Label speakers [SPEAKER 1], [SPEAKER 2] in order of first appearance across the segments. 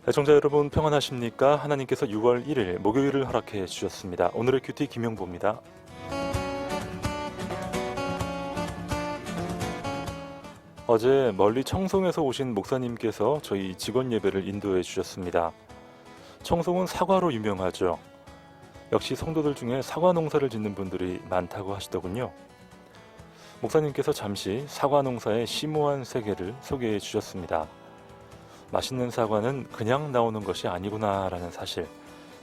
[SPEAKER 1] 애청자 여러분 평안하십니까? 하나님께서 6월 1일 목요일을 허락해 주셨습니다. 오늘의 큐티 김용보입니다. 어제 멀리 청송에서 오신 목사님께서 저희 직원 예배를 인도해 주셨습니다. 청송은 사과로 유명하죠. 역시 성도들 중에 사과 농사를 짓는 분들이 많다고 하시더군요. 목사님께서 잠시 사과 농사의 심오한 세계를 소개해 주셨습니다. 맛있는 사과는 그냥 나오는 것이 아니구나라는 사실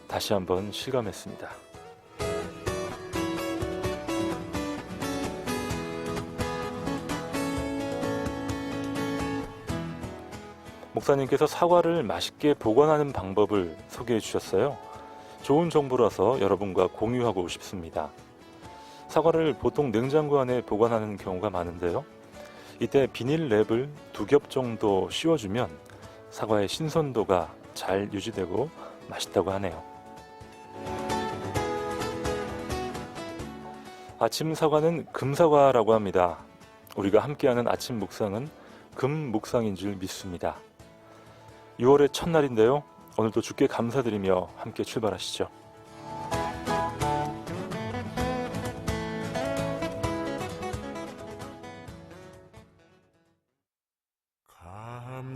[SPEAKER 1] 다시 한번 실감했습니다. 목사님께서 사과를 맛있게 보관하는 방법을 소개해 주셨어요. 좋은 정보라서 여러분과 공유하고 싶습니다. 사과를 보통 냉장고 안에 보관하는 경우가 많은데요. 이때 비닐랩을 2겹 정도 씌워주면 사과의 신선도가 잘 유지되고 맛있다고 하네요. 아침 사과는 금사과라고 합니다. 우리가 함께하는 아침 묵상은 금묵상인 줄 믿습니다. 6월의 첫날인데요. 오늘도 주께 감사드리며 함께 출발하시죠.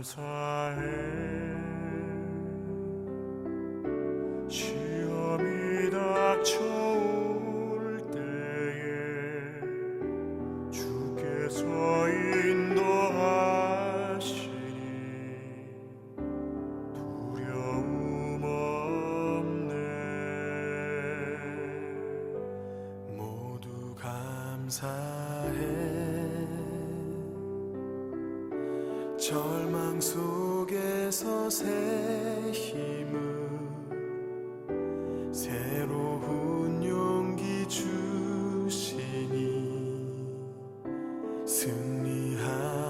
[SPEAKER 2] 감사해 시험이 닥쳐올 때에 주께서 인도하시니 두려움 없네. 모두 감사해 절망 속에서 새 힘을 새로운 용기 주시니 승리하리라.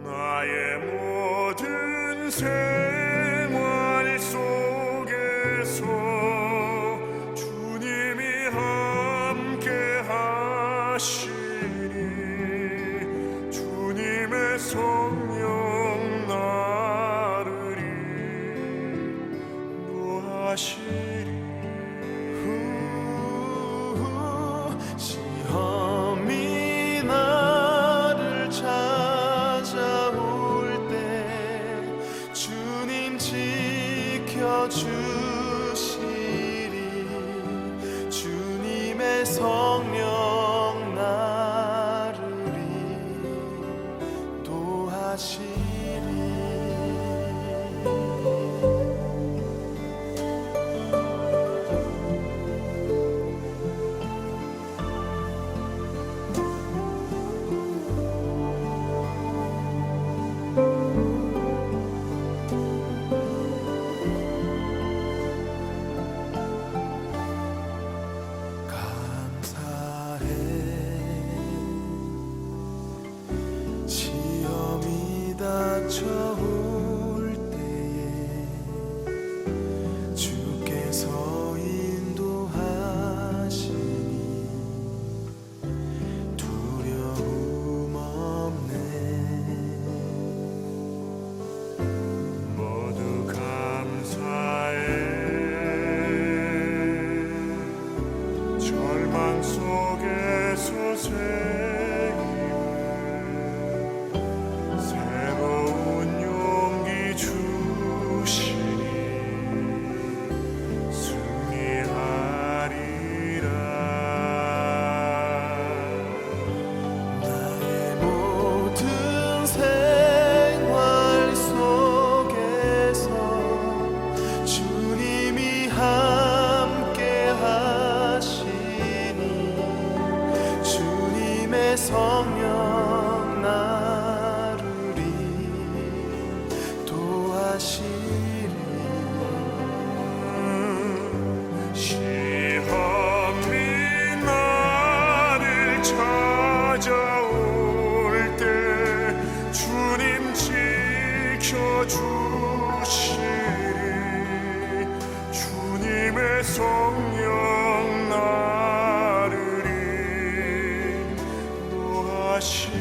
[SPEAKER 2] 나의 모든 생활 속에서 주님이 함께 하시니 주님의 성령 나를 인도하시리. 시험이 나를 찾아올 때 주님 지켜주시리. 주님의 성령 나를 인도하시리. 감사해 시험이 닥쳐올 때에 주께서 인도하시니 두려움 없네. 모두 감사해 절망 속에서 새 힘을 새로운 용기 주시니 승리하리라. 나의 모든 생활 속에서 주님이 함께 하시니 주님의 성령 나를 인도하시리. 시험이 나를 찾아올 때 주님 지켜주시리. 주님의 성령 나를 인도하시리.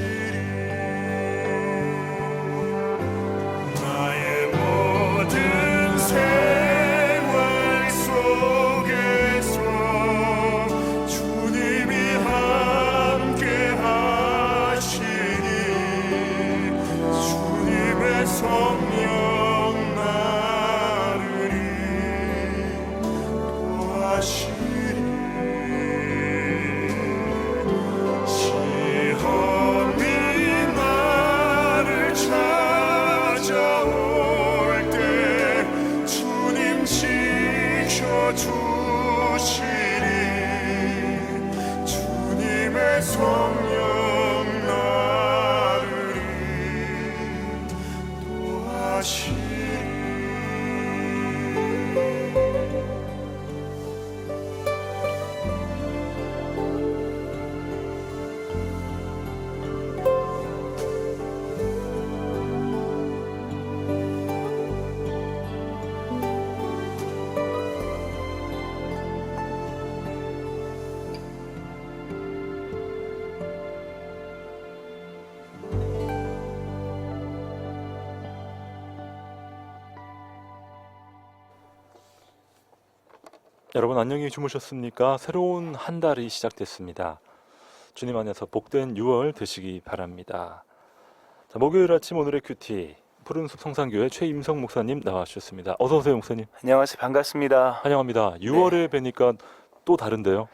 [SPEAKER 1] 여러분 안녕히 주무셨습니까? 새로운 한 달이 시작됐습니다. 주님 안에서 복된 6월 되시기 바랍니다. 자, 목요일 아침 오늘의 큐티 푸른숲 성산교회 최임성 목사님 나와주셨습니다. 어서 오세요, 목사님.
[SPEAKER 3] 안녕하세요. 반갑습니다.
[SPEAKER 1] 환영합니다. 6월에 뵈니까 또 다른데요?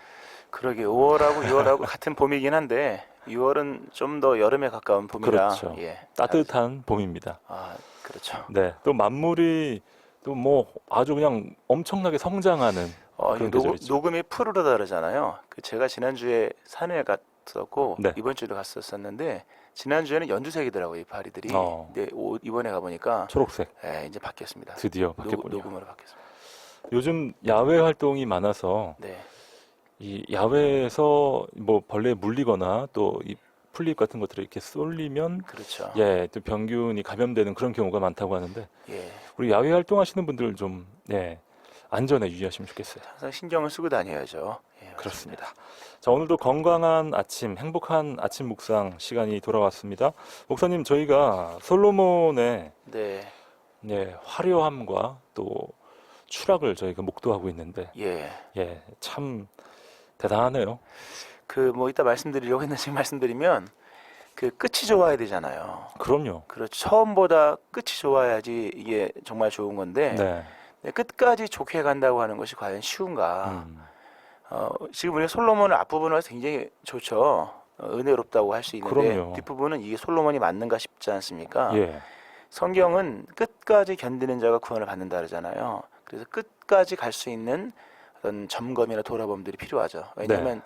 [SPEAKER 3] 그러게 5월하고 6월하고 같은 봄이긴 한데 6월은 좀 더 여름에 가까운 봄이라
[SPEAKER 1] 그렇죠.
[SPEAKER 3] 예.
[SPEAKER 1] 따뜻한 봄입니다.
[SPEAKER 3] 아, 그렇죠.
[SPEAKER 1] 네, 또 만물이 또 뭐 아주 그냥 엄청나게 성장하는
[SPEAKER 3] 이
[SPEAKER 1] 그런 계절이죠.
[SPEAKER 3] 녹음이 푸르르 다르잖아요. 그 제가 지난주에 산에 갔었고
[SPEAKER 1] 네.
[SPEAKER 3] 이번 주에도 갔었었는데 지난주에는 연두색이더라고요, 이 파리들이. 근데 이번에 가보니까
[SPEAKER 1] 초록색
[SPEAKER 3] 이제 바뀌었습니다.
[SPEAKER 1] 드디어 바뀌었군요.
[SPEAKER 3] 녹음으로 바뀌었습니다.
[SPEAKER 1] 요즘 야외 활동이 많아서
[SPEAKER 3] 네.
[SPEAKER 1] 이 야외에서 뭐 벌레에 물리거나 또 이 풀잎 같은 것들이 이렇게 쏠리면
[SPEAKER 3] 그렇죠.
[SPEAKER 1] 예, 또 병균이 감염되는 그런 경우가 많다고 하는데
[SPEAKER 3] 예.
[SPEAKER 1] 우리 야외 활동하시는 분들 좀 안전에 유의하시면 좋겠어요.
[SPEAKER 3] 항상 신경을 쓰고 다녀야죠. 예,
[SPEAKER 1] 그렇습니다. 자, 오늘도 건강한 아침, 행복한 아침 묵상 시간이 돌아왔습니다. 목사님, 저희가 솔로몬의
[SPEAKER 3] 네.
[SPEAKER 1] 화려함과 또 추락을 저희가 목도하고 있는데
[SPEAKER 3] 예.
[SPEAKER 1] 참 대단하네요.
[SPEAKER 3] 뭐 이따 말씀드리려고 했는데 지금 말씀드리면 그 끝이 좋아야 되잖아요.
[SPEAKER 1] 그럼요.
[SPEAKER 3] 그렇죠. 처음보다 끝이 좋아야지 이게 정말 좋은 건데
[SPEAKER 1] 네.
[SPEAKER 3] 끝까지 좋게 간다고 하는 것이 과연 쉬운가?
[SPEAKER 1] 음,
[SPEAKER 3] 지금 우리가 솔로몬을 앞부분을 봐서 굉장히 좋죠. 은혜롭다고 할 수 있는데
[SPEAKER 1] 그럼요.
[SPEAKER 3] 뒷부분은 이게 솔로몬이 맞는가 싶지 않습니까?
[SPEAKER 1] 예.
[SPEAKER 3] 성경은 끝까지 견디는 자가 구원을 받는다 그러잖아요. 그래서 끝까지 갈 수 있는 어떤 점검이나 돌아봄들이 필요하죠. 왜냐하면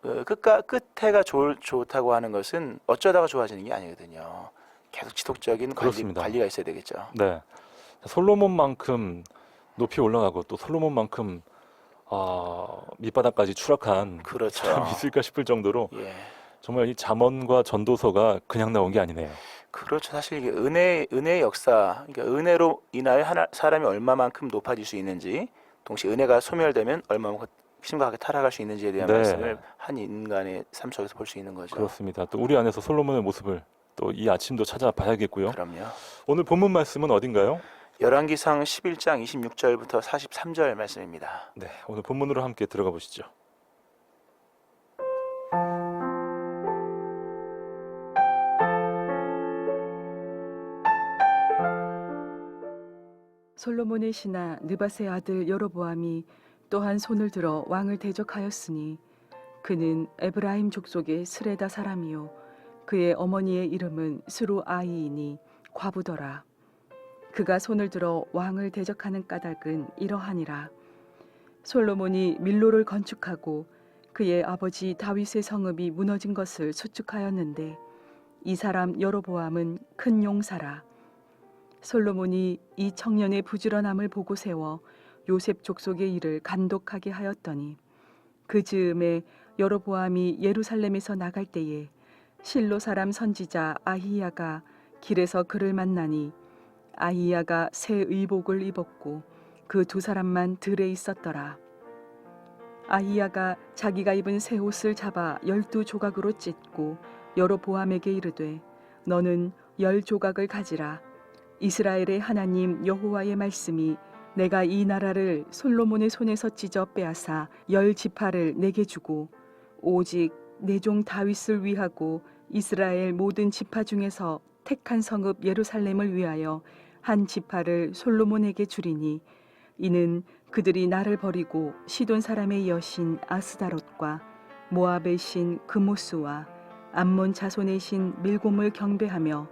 [SPEAKER 3] 끝에가 좋다고 하는 것은 어쩌다가 좋아지는 게 아니거든요. 계속 지속적인
[SPEAKER 1] 그렇습니다.
[SPEAKER 3] 관리가 있어야 되겠죠.
[SPEAKER 1] 네. 솔로몬만큼 높이 올라가고 또 솔로몬만큼 밑바닥까지 추락한
[SPEAKER 3] 그렇죠.
[SPEAKER 1] 사람이 있을까 싶을 정도로
[SPEAKER 3] 예.
[SPEAKER 1] 정말 이 잠언과 전도서가 그냥 나온 게 아니네요.
[SPEAKER 3] 그렇죠. 사실 이게 은혜의 역사, 그러니까 은혜로 인하여 사람이 얼마만큼 높아질 수 있는지, 동시에 은혜가 소멸되면 얼마만큼 심각하게 타락할 수 있는지에 대한
[SPEAKER 1] 네.
[SPEAKER 3] 말씀을 한 인간의 삶 속에서 볼 수 있는 거죠.
[SPEAKER 1] 그렇습니다. 또 우리 안에서 솔로몬의 모습을 또 이 아침도 찾아봐야겠고요.
[SPEAKER 3] 그럼요.
[SPEAKER 1] 오늘 본문 말씀은 어딘가요?
[SPEAKER 3] 열왕기상 11장 26절부터 43절 말씀입니다.
[SPEAKER 1] 네, 오늘 본문으로 함께 들어가 보시죠.
[SPEAKER 4] 솔로몬의 신하 느밧의 아들 여로보암이 또한 손을 들어 왕을 대적하였으니 그는 에브라임 족속의 스레다 사람이요 그의 어머니의 이름은 스루아이이니 과부더라. 그가 손을 들어 왕을 대적하는 까닭은 이러하니라. 솔로몬이 밀로를 건축하고 그의 아버지 다윗의 성읍이 무너진 것을 수축하였는데 이 사람 여로보암은 큰 용사라. 솔로몬이 이 청년의 부지런함을 보고 세워 요셉 족속의 일을 간독하게 하였더니 그 즈음에 여로보암이 예루살렘에서 나갈 때에 실로 사람 선지자 아히야가 길에서 그를 만나니 아히야가 새 의복을 입었고 그 두 사람만 들에 있었더라. 아히야가 자기가 입은 새 옷을 잡아 12조각으로 찢고 여로보암에게 이르되 너는 10조각을 가지라. 이스라엘의 하나님 여호와의 말씀이 내가 이 나라를 솔로몬의 손에서 찢어 빼앗아 10지파를 내게 주고 오직 내 종 다윗을 위하고 이스라엘 모든 지파 중에서 택한 성읍 예루살렘을 위하여 한 지파를 솔로몬에게 주리니 이는 그들이 나를 버리고 시돈 사람의 여신 아스다롯과 모압의 신 그모스와 암몬 자손의 신 밀곰을 경배하며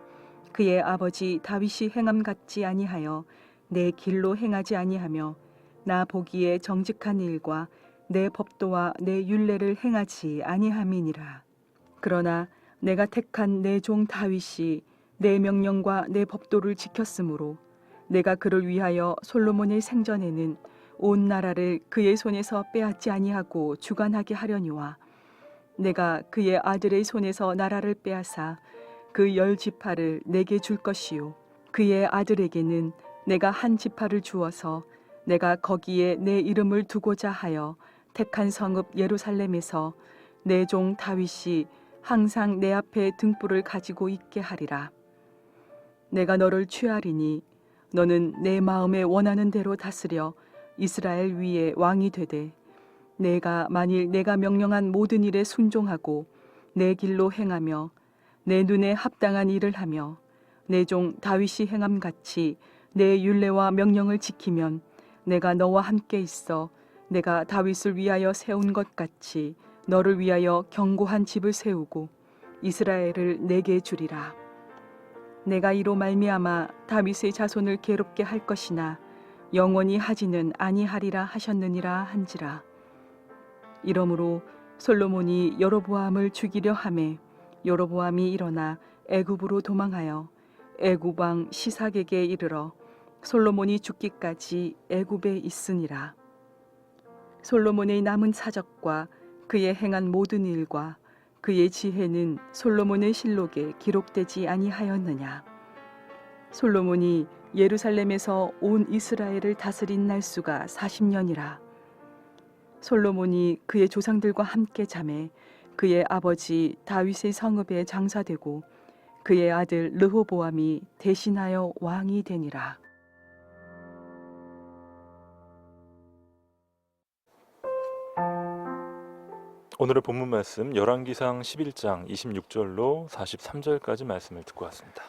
[SPEAKER 4] 그의 아버지 다윗이 행함 같지 아니하여 내 길로 행하지 아니하며 나 보기에 정직한 일과 내 법도와 내 율례를 행하지 아니함이니라. 그러나 내가 택한 내 종 다윗이 내 명령과 내 법도를 지켰으므로 내가 그를 위하여 솔로몬의 생전에는 온 나라를 그의 손에서 빼앗지 아니하고 주관하게 하려니와 내가 그의 아들의 손에서 나라를 빼앗아 그 10지파를 내게 줄 것이요 그의 아들에게는 내가 한 지파를 주어서 내가 거기에 내 이름을 두고자 하여 택한 성읍 예루살렘에서 내 종 다윗이 항상 내 앞에 등불을 가지고 있게 하리라. 내가 너를 취하리니 너는 내 마음에 원하는 대로 다스려 이스라엘 위에 왕이 되되 내가 만일 내가 명령한 모든 일에 순종하고 내 길로 행하며 내 눈에 합당한 일을 하며 내 종 다윗이 행함 같이 내 율례와 명령을 지키면 내가 너와 함께 있어 내가 다윗을 위하여 세운 것 같이 너를 위하여 견고한 집을 세우고 이스라엘을 내게 주리라. 내가 이로 말미암아 다윗의 자손을 괴롭게 할 것이나 영원히 하지는 아니하리라 하셨느니라 한지라. 이러므로 솔로몬이 여로보암을 죽이려 하매 여로보암이 일어나 애굽으로 도망하여 애굽 왕 시삭에게 이르러 솔로몬이 죽기까지 애굽에 있으니라. 솔로몬의 남은 사적과 그의 행한 모든 일과 그의 지혜는 솔로몬의 실록에 기록되지 아니하였느냐. 솔로몬이 예루살렘에서 온 이스라엘을 다스린 날수가 40년이라. 솔로몬이 그의 조상들과 함께 잠에 그의 아버지 다윗의 성읍에 장사되고 그의 아들 르호보암이 대신하여 왕이 되니라.
[SPEAKER 1] 오늘의 본문 말씀 열왕기상 11장 26절로 43절까지 말씀을 듣고 왔습니다.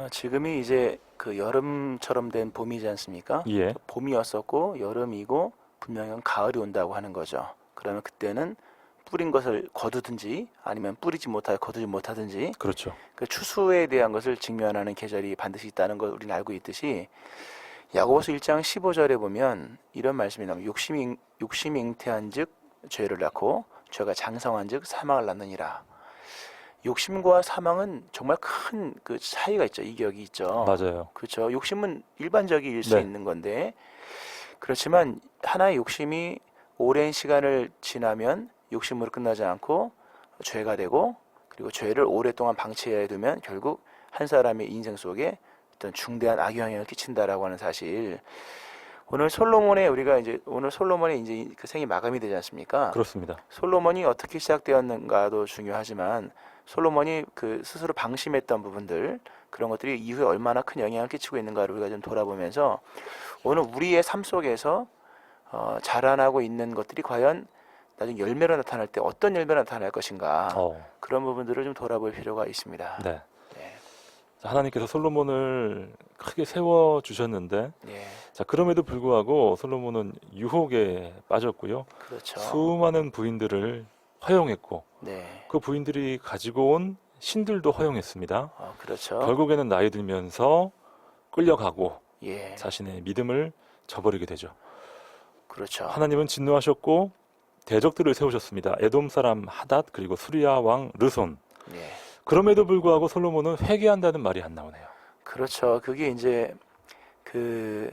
[SPEAKER 3] 지금이 이제 그 여름처럼 된 봄이지 않습니까?
[SPEAKER 1] 예,
[SPEAKER 3] 봄이었었고 여름이고 분명히 가을이 온다고 하는 거죠. 그러면 그때는 뿌린 것을 거두든지 아니면 뿌리지 못하여 거두지 못하든지
[SPEAKER 1] 그렇죠.
[SPEAKER 3] 그 추수에 대한 것을 직면하는 계절이 반드시 있다는 걸 우리는 알고 있듯이 야고보서 1장 15절에 보면 이런 말씀이 나옵니다. 욕심이 잉태한즉 죄를 낳고 죄가 장성한즉 사망을 낳느니라. 욕심과 사망은 정말 큰 그 차이가 있죠. 이격이 있죠.
[SPEAKER 1] 맞아요.
[SPEAKER 3] 그렇죠. 욕심은 일반적일 수
[SPEAKER 1] 네.
[SPEAKER 3] 있는 건데 그렇지만 하나의 욕심이 오랜 시간을 지나면 욕심으로 끝나지 않고 죄가 되고 그리고 죄를 오랫동안 방치해 두면 결국 한 사람의 인생 속에 어떤 중대한 악영향을 끼친다라고 하는 사실. 오늘 솔로몬의 이제 그 생이 마감이 되지 않습니까?
[SPEAKER 1] 그렇습니다.
[SPEAKER 3] 솔로몬이 어떻게 시작되었는가도 중요하지만 솔로몬이 그 스스로 방심했던 부분들 그런 것들이 이후에 얼마나 큰 영향을 끼치고 있는가를 우리가 좀 돌아보면서 오늘 우리의 삶 속에서 자라나고 있는 것들이 과연 나중에 열매로 나타날 때 어떤 열매로 나타날 것인가 그런 부분들을 좀 돌아볼 필요가 있습니다.
[SPEAKER 1] 네.
[SPEAKER 3] 네.
[SPEAKER 1] 자, 하나님께서 솔로몬을 크게 세워 주셨는데,
[SPEAKER 3] 네.
[SPEAKER 1] 자 그럼에도 불구하고 솔로몬은 유혹에 빠졌고요.
[SPEAKER 3] 그렇죠.
[SPEAKER 1] 수많은 부인들을 허용했고,
[SPEAKER 3] 네.
[SPEAKER 1] 그 부인들이 가지고 온 신들도 허용했습니다.
[SPEAKER 3] 그렇죠.
[SPEAKER 1] 결국에는 나이 들면서 끌려가고
[SPEAKER 3] 예.
[SPEAKER 1] 자신의 믿음을 저버리게 되죠.
[SPEAKER 3] 그렇죠.
[SPEAKER 1] 하나님은 진노하셨고 대적들을 세우셨습니다. 에돔 사람 하닷 그리고 수리아 왕 르손.
[SPEAKER 3] 예.
[SPEAKER 1] 그럼에도 불구하고 솔로몬은 회개한다는 말이 안 나오네요.
[SPEAKER 3] 그렇죠. 그게 이제 그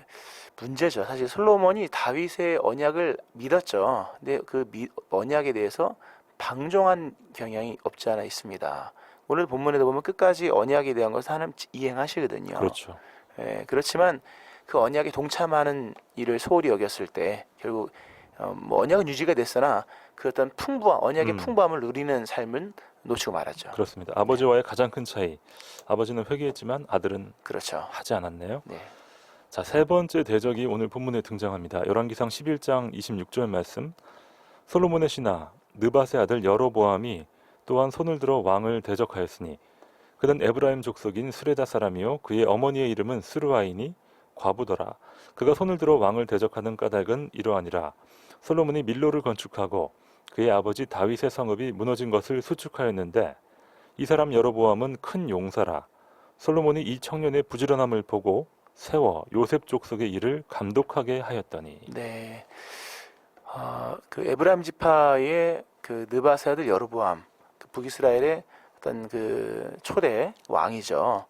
[SPEAKER 3] 문제죠. 사실 솔로몬이 다윗의 언약을 믿었죠. 근데 그 언약에 대해서 방종한 경향이 없지 않아 있습니다. 오늘 본문에도 보면 끝까지 언약에 대한 것을 하나님 이행하시거든요.
[SPEAKER 1] 그렇죠.
[SPEAKER 3] 예, 그렇지만 그 언약에 동참하는 일을 소홀히 여겼을 때 결국 뭐 언약은 유지가 됐으나 그 어떤 언약의 풍부함을 누리는 삶은 놓치고 말았죠.
[SPEAKER 1] 그렇습니다. 아버지와의 가장 큰 차이. 아버지는 회개했지만 아들은
[SPEAKER 3] 그렇죠.
[SPEAKER 1] 하지 않았네요.
[SPEAKER 3] 네.
[SPEAKER 1] 자, 세 번째 대적이 오늘 본문에 등장합니다. 열왕기상 11장 26절 말씀. 솔로몬의 신하 느밧의 아들 여로보암이 또한 손을 들어 왕을 대적하였으니 그는 에브라임 족속인 스레다 사람이요 그의 어머니의 이름은 스루아이니 과부더라. 그가 손을 들어 왕을 대적하는 까닭은 이러하니라. 솔로몬이 밀로를 건축하고 그의 아버지 다윗의 성읍이 무너진 것을 수축하였는데 이 사람 여로보암은 큰 용사라. 솔로몬이 이 청년의 부지런함을 보고 세워 요셉 족속의 일을 감독하게 하였더니.
[SPEAKER 3] 네. 그 에브라임 지파의 그 느밧의 아들 여로보암, 그 북이스라엘의 어떤 그 초대 왕이죠.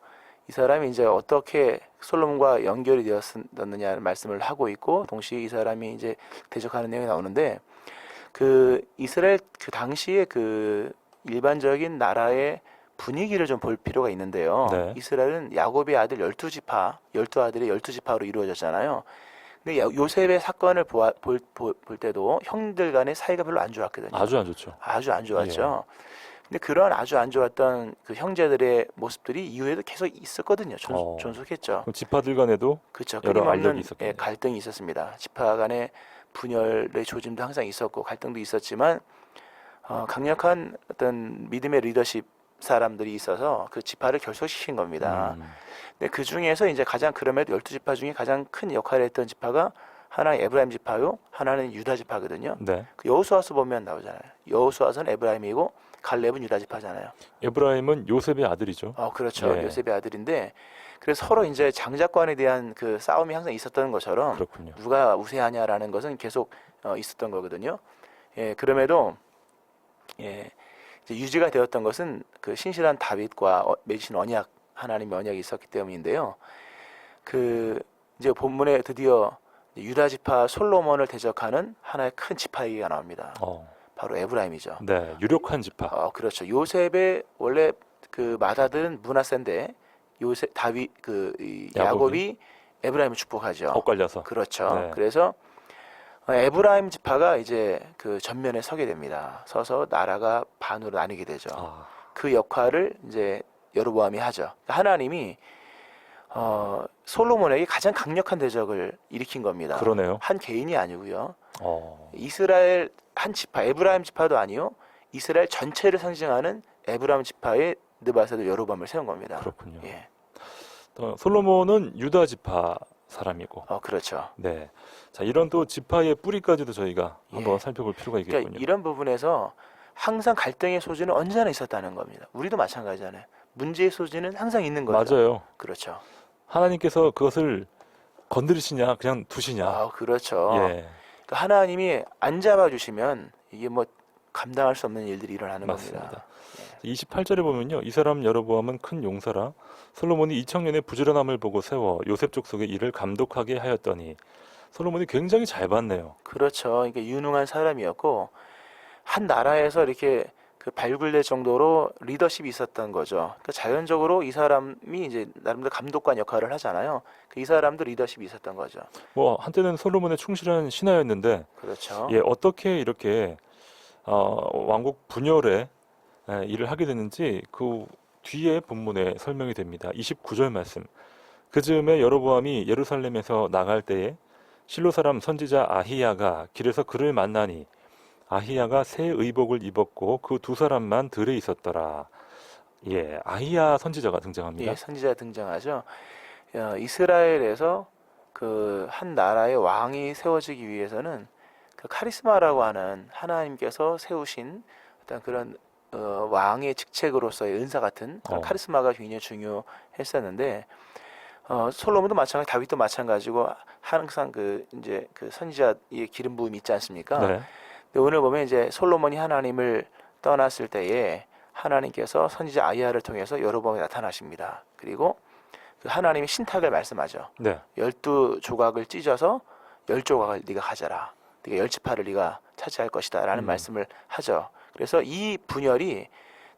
[SPEAKER 3] 이 사람이 이제 어떻게 솔로몬과 연결이 되었느냐는 말씀을 하고 있고 동시에 이 사람이 이제 대적하는 내용이 나오는데 그 이스라엘 그 당시에 그 일반적인 나라의 분위기를 좀 볼 필요가 있는데요.
[SPEAKER 1] 네.
[SPEAKER 3] 이스라엘은 야곱의 아들 12지파, 12아들의 12지파로 이루어졌잖아요. 근데 요셉의 사건을 볼 때도 형들 간의 사이가 별로 안 좋았거든요.
[SPEAKER 1] 아주 안 좋죠.
[SPEAKER 3] 아주 안 좋았죠. 근데 그런 아주 안 좋았던 그 형제들의 모습들이 이후에도 계속 있었거든요. 존속했죠.
[SPEAKER 1] 그럼 지파들 간에도
[SPEAKER 3] 그렇죠.
[SPEAKER 1] 여러
[SPEAKER 3] 끊임없는
[SPEAKER 1] 알력이 있었겠네요.
[SPEAKER 3] 갈등이 있었습니다. 지파 간의 분열의 조짐도 항상 있었고 갈등도 있었지만 강력한 어떤 믿음의 리더십 사람들이 있어서 그 지파를 결속시킨 겁니다. 근데 그 중에서 이제 가장 그럼에도 12지파 중에 가장 큰 역할을 했던 지파가 하나는 에브라임 지파요, 하나는 유다 지파거든요.
[SPEAKER 1] 네.
[SPEAKER 3] 그 여호수아서 보면 나오잖아요. 여호수아서는 에브라임이고 갈렙은 유다 지파잖아요.
[SPEAKER 1] 에브라임은 요셉의 아들이죠.
[SPEAKER 3] 그렇죠.
[SPEAKER 1] 예.
[SPEAKER 3] 요셉의 아들인데 그래서 서로 이제 장자권에 대한 그 싸움이 항상 있었던 것처럼
[SPEAKER 1] 그렇군요.
[SPEAKER 3] 누가 우세하냐라는 것은 계속 있었던 거거든요. 예, 그럼에도 이제 유지가 되었던 것은 그 신실한 다윗과 맺으신 언약, 하나님의 언약이 있었기 때문인데요. 그 이제 본문에 드디어 유다 지파 솔로몬을 대적하는 하나의 큰 지파 얘기가 나옵니다. 바로 에브라임이죠.
[SPEAKER 1] 네, 유력한 지파.
[SPEAKER 3] 그렇죠. 요셉의 원래 그 맏아들은 므낫세인데 요셉 다윗 이 야곱이 에브라임을 축복하죠.
[SPEAKER 1] 엇갈려서.
[SPEAKER 3] 그렇죠.
[SPEAKER 1] 네.
[SPEAKER 3] 그래서 에브라임 지파가 이제 그 전면에 서게 됩니다. 서서 나라가 반으로 나뉘게 되죠. 그 역할을 이제 여로보암이 하죠. 하나님이 솔로몬에게 가장 강력한 대적을 일으킨 겁니다.
[SPEAKER 1] 그러네요.
[SPEAKER 3] 한 개인이 아니고요.
[SPEAKER 1] 이스라엘
[SPEAKER 3] 한 지파, 에브라임 지파도 아니요. 이스라엘 전체를 상징하는 에브라임 지파의 느바세도 여로보암을 세운 겁니다.
[SPEAKER 1] 그렇군요.
[SPEAKER 3] 예.
[SPEAKER 1] 솔로몬은 유다 지파 사람이고.
[SPEAKER 3] 그렇죠.
[SPEAKER 1] 네. 자, 이런 또 지파의 뿌리까지도 저희가 한번
[SPEAKER 3] 예.
[SPEAKER 1] 살펴볼 필요가 있겠군요.
[SPEAKER 3] 그러니까 이런 부분에서 항상 갈등의 소지는 언제나 있었다는 겁니다. 우리도 마찬가지잖아요. 문제의 소지는 항상 있는 거죠.
[SPEAKER 1] 맞아요.
[SPEAKER 3] 그렇죠.
[SPEAKER 1] 하나님께서 그것을 건드리시냐, 그냥 두시냐.
[SPEAKER 3] 그렇죠.
[SPEAKER 1] 예.
[SPEAKER 3] 그러니까 하나님이 안 잡아주시면 이게 뭐 감당할 수 없는 일들이 일어나는
[SPEAKER 1] 맞습니다.
[SPEAKER 3] 겁니다.
[SPEAKER 1] 28절에 보면요, 이 사람 여로보암은 큰 용사라 솔로몬이 2000년의 부지런함을 보고 세워 요셉 족속의 일을 감독하게 하였더니 솔로몬이 굉장히 잘 봤네요.
[SPEAKER 3] 그렇죠. 그러니까 유능한 사람이었고 한 나라에서 이렇게 그 발굴될 정도로 리더십이 있었던 거죠. 그러니까 자연적으로 이 사람이 이제 나름대로 감독관 역할을 하잖아요. 이 사람도 리더십이 있었던 거죠.
[SPEAKER 1] 뭐 한때는 솔로몬의 충실한 신하였는데,
[SPEAKER 3] 그렇죠.
[SPEAKER 1] 예, 어떻게 이렇게 왕국 분열에 일을 하게 됐는지 그 뒤에 본문에 설명이 됩니다. 29절 말씀. 그 즈음에 여로보암이 예루살렘에서 나갈 때에 실로 사람 선지자 아히야가 길에서 그를 만나니 아히야가 새 의복을 입었고 그 두 사람만 들에 있었더라. 예, 아히야 선지자가 등장합니다.
[SPEAKER 3] 예, 선지자 등장하죠. 이스라엘에서 그 한 나라의 왕이 세워지기 위해서는 그 카리스마라고 하는 하나님께서 세우신 어떤 그런 왕의 직책으로서의 은사 같은 그런 카리스마가 굉장히 중요했었는데 솔로몬도 마찬가지, 다윗도 마찬가지고 항상 그 이제 그 선지자의 기름 부음이 있지 않습니까?
[SPEAKER 1] 네.
[SPEAKER 3] 근데 오늘 보면 이제 솔로몬이 하나님을 떠났을 때에 하나님께서 선지자 아히야를 통해서 여로보암에 나타나십니다. 그리고 그 하나님의 신탁을 말씀하죠.
[SPEAKER 1] 네.
[SPEAKER 3] 12조각을 찢어서 10조각을 네가 가져라. 네가 10지파를 네가 차지할 것이다. 라는 말씀을 하죠. 그래서 이 분열이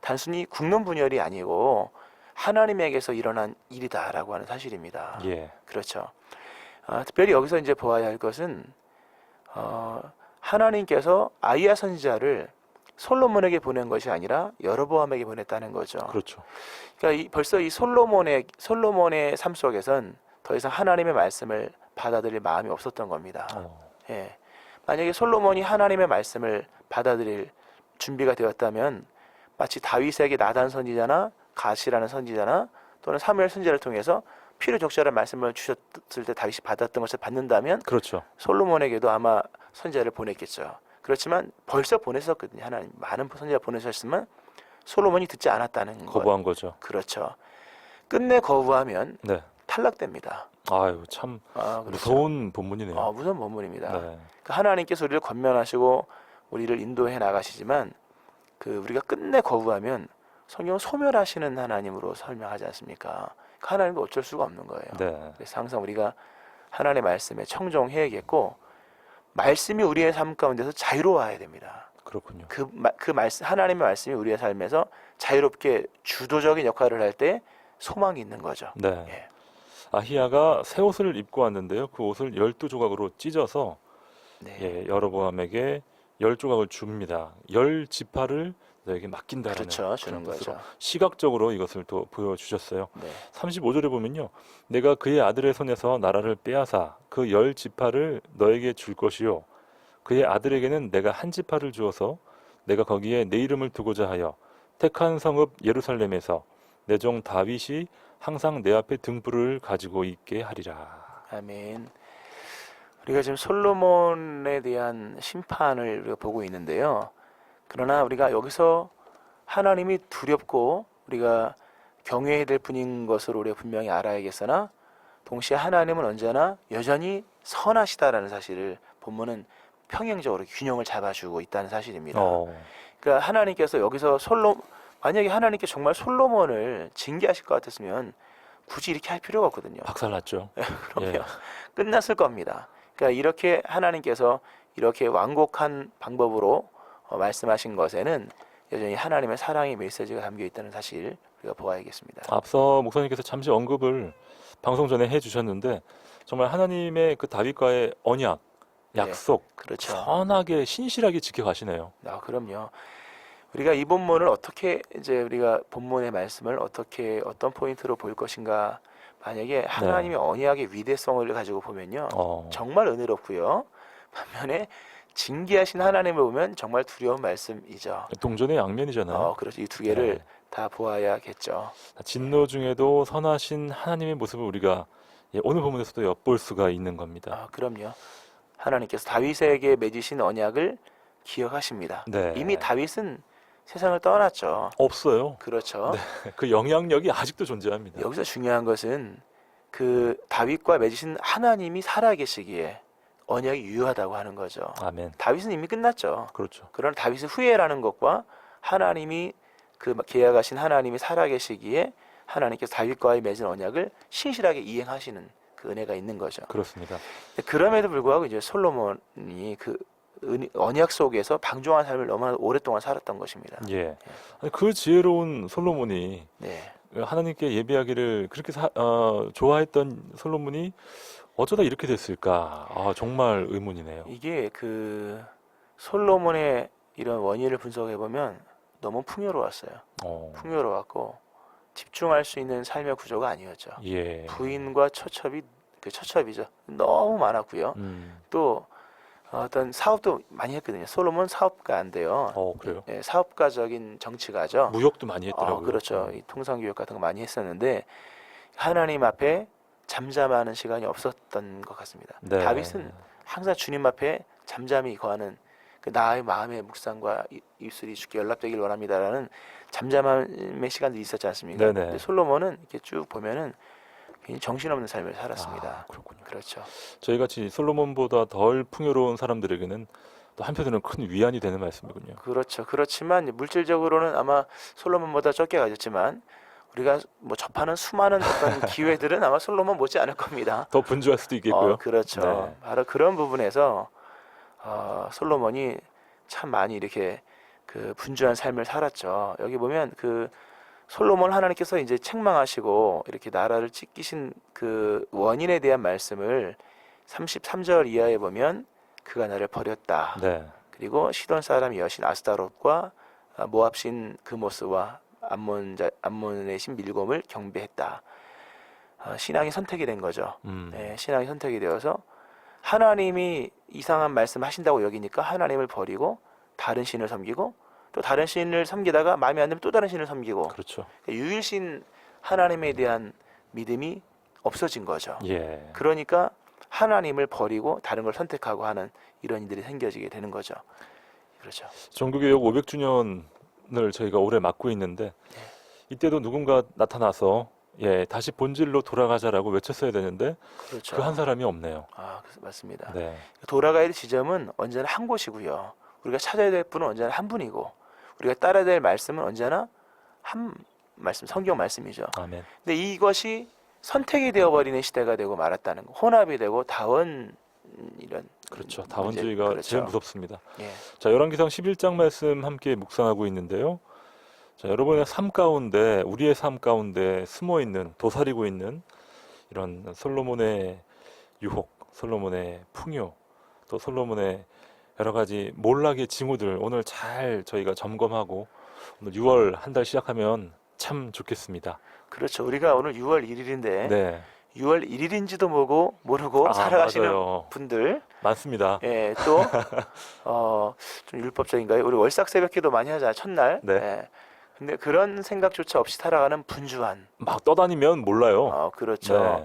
[SPEAKER 3] 단순히 국론 분열이 아니고 하나님에게서 일어난 일이다라고 하는 사실입니다.
[SPEAKER 1] 예.
[SPEAKER 3] 그렇죠. 특별히 여기서 이제 보아야 할 것은 하나님께서 아히야 선지자를 솔로몬에게 보낸 것이 아니라 여로보암에게 보냈다는 거죠.
[SPEAKER 1] 그렇죠.
[SPEAKER 3] 그러니까 벌써 이 솔로몬의 삶 속에선 더 이상 하나님의 말씀을 받아들일 마음이 없었던 겁니다. 예. 만약에 솔로몬이 하나님의 말씀을 받아들일 준비가 되었다면 마치 다윗에게 나단 선지자나 가시라는 선지자나 또는 사무엘 선지자를 통해서 필요 적절한 말씀을 주셨을 때 다윗이 받았던 것을 받는다면
[SPEAKER 1] 그렇죠.
[SPEAKER 3] 솔로몬에게도 아마 선지자를 보냈겠죠. 그렇지만 벌써 보냈었거든요. 하나님 많은 선지자 보내셨지만 솔로몬이 듣지 않았다는 것.
[SPEAKER 1] 거부한 거죠.
[SPEAKER 3] 그렇죠. 끝내 거부하면
[SPEAKER 1] 네.
[SPEAKER 3] 탈락됩니다.
[SPEAKER 1] 아유, 참
[SPEAKER 3] 그렇죠.
[SPEAKER 1] 무서운 본문이네요.
[SPEAKER 3] 무서운 본문입니다.
[SPEAKER 1] 네.
[SPEAKER 3] 하나님께서 우리를 권면하시고 우리를 인도해 나가시지만 그 우리가 끝내 거부하면 성경은 소멸하시는 하나님으로 설명하지 않습니까? 하나님도 어쩔 수가 없는 거예요.
[SPEAKER 1] 네.
[SPEAKER 3] 그래서 항상 우리가 하나님의 말씀에 청종해야겠고 말씀이 우리의 삶 가운데서 자유로워야 됩니다.
[SPEAKER 1] 그렇군요.
[SPEAKER 3] 그 말씀, 하나님의 말씀이 우리의 삶에서 자유롭게 주도적인 역할을 할 때 소망이 있는 거죠.
[SPEAKER 1] 네.
[SPEAKER 3] 예.
[SPEAKER 1] 아히야가 새 옷을 입고 왔는데요. 그 옷을 12조각으로 찢어서
[SPEAKER 3] 네.
[SPEAKER 1] 예, 여로보암에게 10조각을 줍니다. 10지파를 너에게 맡긴다라는
[SPEAKER 3] 그렇죠. 주는
[SPEAKER 1] 그런 뜻으로
[SPEAKER 3] 거죠.
[SPEAKER 1] 시각적으로 이것을 또 보여주셨어요.
[SPEAKER 3] 네.
[SPEAKER 1] 35절에 보면요. 내가 그의 아들의 손에서 나라를 빼앗아 그 10지파를 너에게 줄 것이요. 그의 아들에게는 내가 한 지파를 주어서 내가 거기에 내 이름을 두고자 하여 택한 성읍 예루살렘에서 내 종 다윗이 항상 내 앞에 등불을 가지고 있게 하리라.
[SPEAKER 3] 아멘. 우리가 지금 솔로몬에 대한 심판을 우리가 보고 있는데요. 그러나 우리가 여기서 하나님이 두렵고 우리가 경외해야 될 분인 것을 우리가 분명히 알아야겠으나 동시에 하나님은 언제나 여전히 선하시다라는 사실을 본문은 평행적으로 균형을 잡아주고 있다는 사실입니다. 그러니까 하나님께서 여기서 만약에 하나님께 정말 솔로몬을 징계하실 것 같았으면 굳이 이렇게 할 필요가 없거든요.
[SPEAKER 1] 박살났죠.
[SPEAKER 3] 그럼요.
[SPEAKER 1] 예.
[SPEAKER 3] 끝났을 겁니다. 그러니까 이렇게 하나님께서 이렇게 완곡한 방법으로 말씀하신 것에는 여전히 하나님의 사랑의 메시지가 담겨 있다는 사실 우리가 보아야겠습니다.
[SPEAKER 1] 앞서 목사님께서 잠시 언급을 방송 전에 해주셨는데 정말 하나님의 그 다윗과의 언약, 약속,
[SPEAKER 3] 그렇죠.
[SPEAKER 1] 선하게 신실하게 지켜가시네요.
[SPEAKER 3] 그럼요. 우리가 이 본문을 어떻게 이제 우리가 본문의 말씀을 어떻게 어떤 포인트로 볼 것인가. 만약에 하나님의 언약의 위대성을 가지고 보면요, 정말 은혜롭고요. 반면에 징계하신 하나님을 보면 정말 두려운 말씀이죠.
[SPEAKER 1] 동전의 양면이잖아요.
[SPEAKER 3] 그렇죠. 이 두 개를
[SPEAKER 1] 네.
[SPEAKER 3] 다 보아야겠죠.
[SPEAKER 1] 진노 중에도 선하신 하나님의 모습을 우리가 오늘 본문에서도 엿볼 수가 있는 겁니다.
[SPEAKER 3] 그럼요. 하나님께서 다윗에게 맺으신 언약을 기억하십니다.
[SPEAKER 1] 네.
[SPEAKER 3] 이미 다윗은 세상을 떠났죠.
[SPEAKER 1] 없어요.
[SPEAKER 3] 그렇죠.
[SPEAKER 1] 그 영향력이 아직도 존재합니다.
[SPEAKER 3] 여기서 중요한 것은 그 다윗과 맺으신 하나님이 살아계시기에 언약이 유효하다고 하는 거죠.
[SPEAKER 1] 아멘.
[SPEAKER 3] 다윗은 이미 끝났죠.
[SPEAKER 1] 그렇죠.
[SPEAKER 3] 그러나 다윗의 후예라는 것과 하나님이 그 계약하신 하나님이 살아계시기에 하나님께서 다윗과의 맺은 언약을 신실하게 이행하시는 그 은혜가 있는 거죠.
[SPEAKER 1] 그렇습니다.
[SPEAKER 3] 그럼에도 불구하고 이제 솔로몬이 그 언약 속에서 방종한 삶을 너무나 오랫동안 살았던 것입니다.
[SPEAKER 1] 예. 아니, 그 지혜로운 솔로몬이
[SPEAKER 3] 네.
[SPEAKER 1] 하나님께 예배하기를 그렇게 좋아했던 솔로몬이 어쩌다 이렇게 됐을까? 정말 의문이네요.
[SPEAKER 3] 이게 그 솔로몬의 이런 원인을 분석해 보면 너무 풍요로웠어요. 풍요로웠고 집중할 수 있는 삶의 구조가 아니었죠.
[SPEAKER 1] 예.
[SPEAKER 3] 부인과 처첩이죠. 너무 많았고요. 또 어떤 사업도 많이 했거든요. 솔로몬 사업가인데요.
[SPEAKER 1] 그래요?
[SPEAKER 3] 네, 사업가적인 정치가죠.
[SPEAKER 1] 무역도 많이 했더라고요.
[SPEAKER 3] 그렇죠. 이 통상교육 같은 거 많이 했었는데 하나님 앞에 잠잠하는 시간이 없었던 것 같습니다.
[SPEAKER 1] 네.
[SPEAKER 3] 다윗은 항상 주님 앞에 잠잠히 거하는 그 나의 마음의 묵상과 입술이 주께 연락되길 원합니다라는 잠잠함의 시간들이 있었지 않습니까?
[SPEAKER 1] 네네.
[SPEAKER 3] 근데 솔로몬은 이렇게 쭉 보면은 굉장히 정신없는 삶을 살았습니다.
[SPEAKER 1] 그렇군요.
[SPEAKER 3] 그렇죠.
[SPEAKER 1] 저희 같이 솔로몬보다 덜 풍요로운 사람들에게는 또 한편으로는 큰 위안이 되는 말씀이군요.
[SPEAKER 3] 그렇죠. 그렇지만 물질적으로는 아마 솔로몬보다 적게 가졌지만 우리가 뭐 접하는 수많은 어떤 기회들은 아마 솔로몬 못지 않을 겁니다.
[SPEAKER 1] 더 분주할 수도 있겠고요.
[SPEAKER 3] 그렇죠.
[SPEAKER 1] 네.
[SPEAKER 3] 바로 그런 부분에서 솔로몬이 참 많이 이렇게 그 분주한 삶을 살았죠. 여기 보면 그 솔로몬 하나님께서 이제 책망하시고 이렇게 나라를 찢기신 그 원인에 대한 말씀을 33절 이하에 보면 그가 나를 버렸다.
[SPEAKER 1] 네.
[SPEAKER 3] 그리고 시돈 사람 여신 아스타롯과 모압 신 그모스와 암몬의 신 밀곰을 경배했다. 신앙이 선택이 된 거죠. 네, 신앙이 선택이 되어서 하나님이 이상한 말씀 하신다고 여기니까 하나님을 버리고 다른 신을 섬기고 또 다른 신을 섬기다가 마음에 안 들면 또 다른 신을 섬기고
[SPEAKER 1] 그렇죠.
[SPEAKER 3] 유일신 하나님에 대한 믿음이 없어진 거죠.
[SPEAKER 1] 예.
[SPEAKER 3] 그러니까 하나님을 버리고 다른 걸 선택하고 하는 이런 일들이 생겨지게 되는 거죠. 그렇죠.
[SPEAKER 1] 종교개혁 500주년을 저희가 올해 맞고 있는데 이때도 누군가 나타나서 다시 본질로 돌아가자라고 외쳤어야 되는데
[SPEAKER 3] 그렇죠.
[SPEAKER 1] 그 한 사람이 없네요.
[SPEAKER 3] 맞습니다.
[SPEAKER 1] 네.
[SPEAKER 3] 돌아가야 될 지점은 언제나 한 곳이고요. 우리가 찾아야 될 분은 언제나 한 분이고 우리가 따라야 될 말씀은 언제나 한 말씀, 성경 말씀이죠.
[SPEAKER 1] 아멘.
[SPEAKER 3] 근데 이것이 선택이 되어버리는 시대가 되고 말았다는 거, 혼합이 되고 다원 이런
[SPEAKER 1] 그렇죠.
[SPEAKER 3] 문제,
[SPEAKER 1] 다원주의가
[SPEAKER 3] 그렇죠.
[SPEAKER 1] 제일 무섭습니다.
[SPEAKER 3] 예.
[SPEAKER 1] 자, 열왕기상 11장 말씀 함께 묵상하고 있는데요. 자, 여러분의 삶 가운데, 우리의 삶 가운데 숨어 있는, 도사리고 있는 이런 솔로몬의 유혹, 솔로몬의 풍요, 또 솔로몬의 여러 가지 몰락의 징후들 오늘 잘 저희가 점검하고 오늘 6월 한 달 시작하면 참 좋겠습니다.
[SPEAKER 3] 그렇죠. 우리가 오늘 6월 1일인데
[SPEAKER 1] 네.
[SPEAKER 3] 6월 1일인지도 모르고
[SPEAKER 1] 아,
[SPEAKER 3] 살아가시는
[SPEAKER 1] 맞아요.
[SPEAKER 3] 분들,
[SPEAKER 1] 많습니다.
[SPEAKER 3] 예, 또 좀 율법적인가요? 우리 월삭 새벽기도 많이 하잖아요. 첫날.
[SPEAKER 1] 네.
[SPEAKER 3] 예. 근데 그런 생각조차 없이 살아가는 분주한.
[SPEAKER 1] 막 떠다니면 몰라요.
[SPEAKER 3] 그렇죠.
[SPEAKER 1] 네.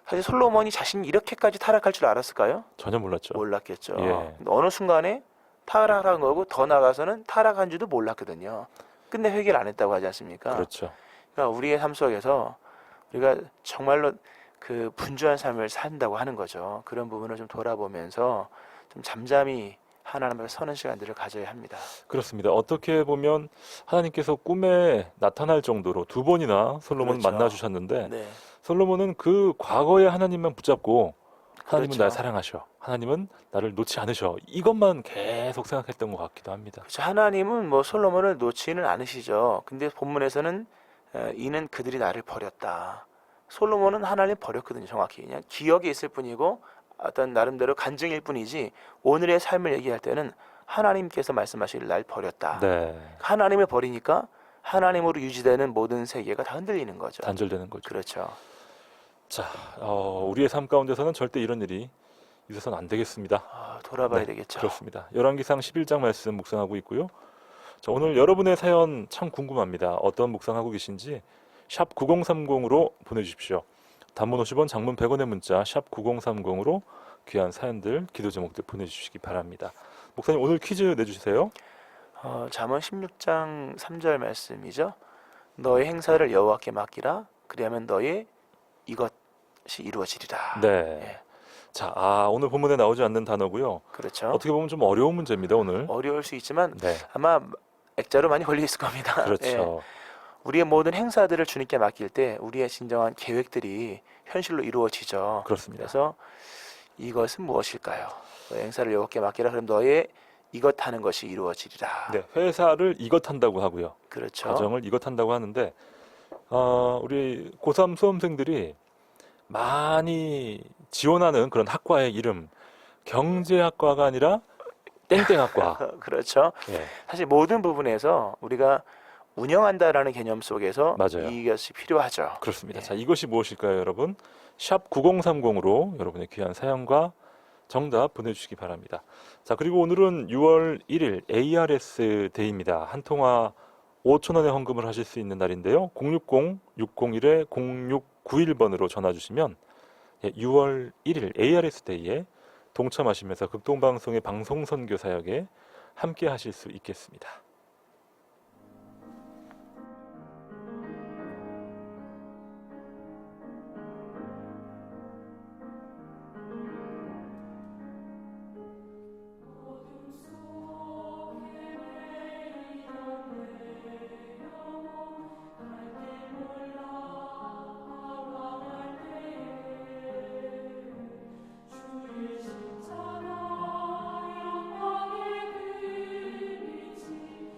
[SPEAKER 3] 사실 솔로몬이 자신이 이렇게까지 타락할 줄 알았을까요?
[SPEAKER 1] 전혀 몰랐죠.
[SPEAKER 3] 몰랐겠죠.
[SPEAKER 1] 예.
[SPEAKER 3] 근데 어느 순간에 타락한 거고 더 나가서는 타락한 줄도 몰랐거든요. 근데 회개를 안 했다고 하지 않습니까?
[SPEAKER 1] 그렇죠.
[SPEAKER 3] 그러니까 우리의 삶 속에서 우리가 정말로 그 분주한 삶을 산다고 하는 거죠. 그런 부분을 좀 돌아보면서 좀 잠잠히 하나님 앞에 서는 시간들을 가져야 합니다.
[SPEAKER 1] 그렇습니다. 어떻게 보면 하나님께서 꿈에 나타날 정도로 두 번이나 솔로몬을
[SPEAKER 3] 그렇죠.
[SPEAKER 1] 만나 주셨는데
[SPEAKER 3] 네,
[SPEAKER 1] 솔로몬은 그 과거의 하나님만 붙잡고 하나님은
[SPEAKER 3] 그렇죠.
[SPEAKER 1] 날 사랑하셔. 하나님은 나를 놓지 않으셔. 이것만 계속 생각했던 것 같기도 합니다.
[SPEAKER 3] 그렇죠. 하나님은 뭐 솔로몬을 놓지는 않으시죠. 근데 본문에서는 이는 그들이 나를 버렸다. 솔로몬은 하나님 버렸거든요. 정확히 그냥 기억에 있을 뿐이고 어떤 나름대로 간증일 뿐이지 오늘의 삶을 얘기할 때는 하나님께서 말씀하시길 날 버렸다.
[SPEAKER 1] 네.
[SPEAKER 3] 하나님을 버리니까 하나님으로 유지되는 모든 세계가 다 흔들리는 거죠.
[SPEAKER 1] 단절되는 거죠.
[SPEAKER 3] 그렇죠.
[SPEAKER 1] 자, 우리의 삶 가운데서는 절대 이런 일이 있어서는 안 되겠습니다.
[SPEAKER 3] 돌아봐야
[SPEAKER 1] 네,
[SPEAKER 3] 되겠죠.
[SPEAKER 1] 그렇습니다. 열왕기상 11장 말씀 묵상하고 있고요. 자, 오늘 여러분의 사연 참 궁금합니다. 어떤 묵상하고 계신지 샵 9030으로 보내주십시오. 단문 50원, 장문 100원의 문자 샵 9030으로 귀한 사연들, 기도 제목들 보내주시기 바랍니다. 목사님 오늘 퀴즈 내주세요.
[SPEAKER 3] 잠언 16장 3절 말씀이죠. 너의 행사를 여호와께 맡기라. 그리하면 너의 이것이 이루어지리라.
[SPEAKER 1] 네.
[SPEAKER 3] 예.
[SPEAKER 1] 자, 오늘 본문에 나오지 않는 단어고요.
[SPEAKER 3] 그렇죠.
[SPEAKER 1] 어떻게 보면 좀 어려운 문제입니다, 오늘.
[SPEAKER 3] 어려울 수 있지만
[SPEAKER 1] 네,
[SPEAKER 3] 아마 액자로 많이 걸려 있을 겁니다. 예.
[SPEAKER 1] 그렇죠.
[SPEAKER 3] 우리의 모든 행사들을 주님께 맡길 때 우리의 진정한 계획들이 현실로 이루어지죠.
[SPEAKER 1] 그렇습니다.
[SPEAKER 3] 그래서 이것은 무엇일까요? 너의 행사를 여호와께 맡기라. 그럼 너의 이것 하는 것이 이루어지리라.
[SPEAKER 1] 네, 회사를 이것 한다고 하고요.
[SPEAKER 3] 그렇죠.
[SPEAKER 1] 가정을 이것 한다고 하는데 우리 고3 수험생들이 많이 지원하는 그런 학과의 이름 경제학과가 아니라 땡땡학과.
[SPEAKER 3] 그렇죠.
[SPEAKER 1] 예,
[SPEAKER 3] 사실 모든 부분에서 우리가 운영한다라는 개념 속에서
[SPEAKER 1] 맞아요.
[SPEAKER 3] 이것이 필요하죠.
[SPEAKER 1] 그렇습니다.
[SPEAKER 3] 예.
[SPEAKER 1] 자, 이것이 무엇일까요, 여러분? 샵 9030으로 여러분의 귀한 사연과 정답 보내주시기 바랍니다. 자, 그리고 오늘은 6월 1일 ARS 데이입니다. 한 통화 5,000원의 헌금을 하실 수 있는 날인데요. 060-601-0691번으로 전화 주시면 6월 1일 ARS 데이에 동참하시면서 극동방송의 방송선교 사역에 함께 하실 수 있겠습니다.
[SPEAKER 5] 주의 십자가 영광의 그 빛이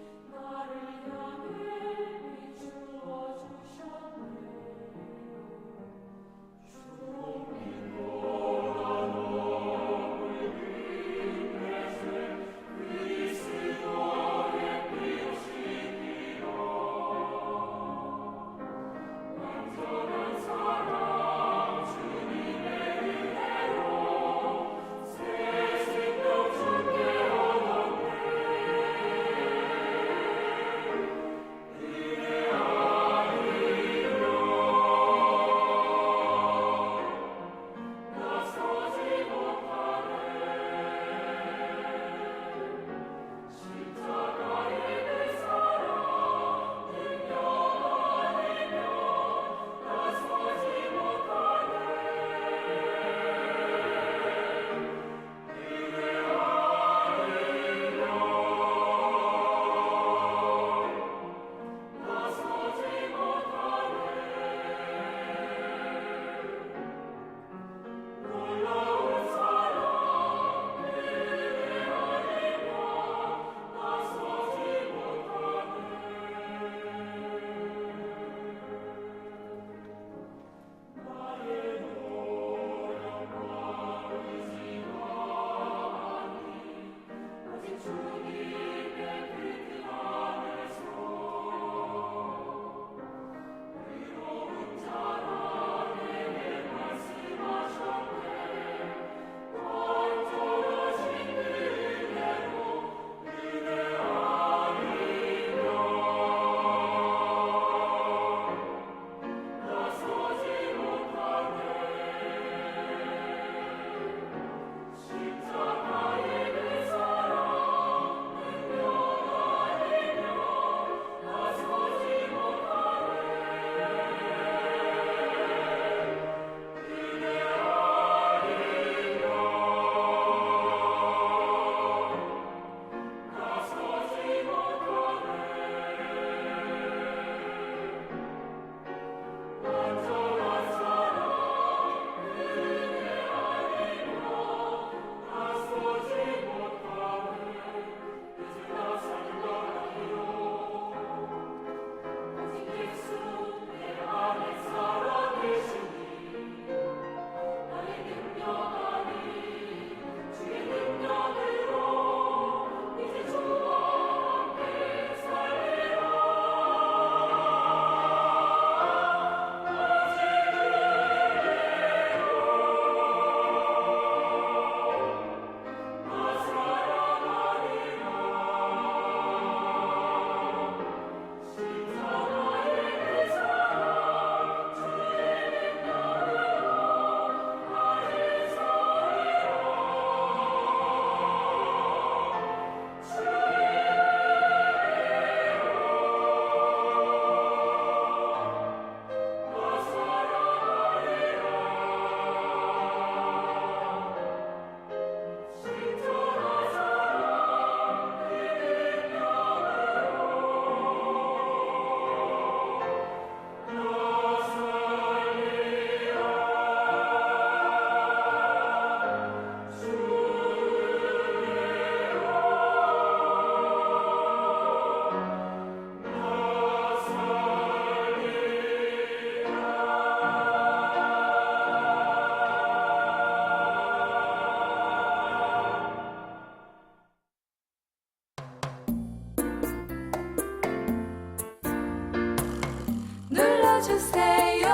[SPEAKER 5] 눌러주세요.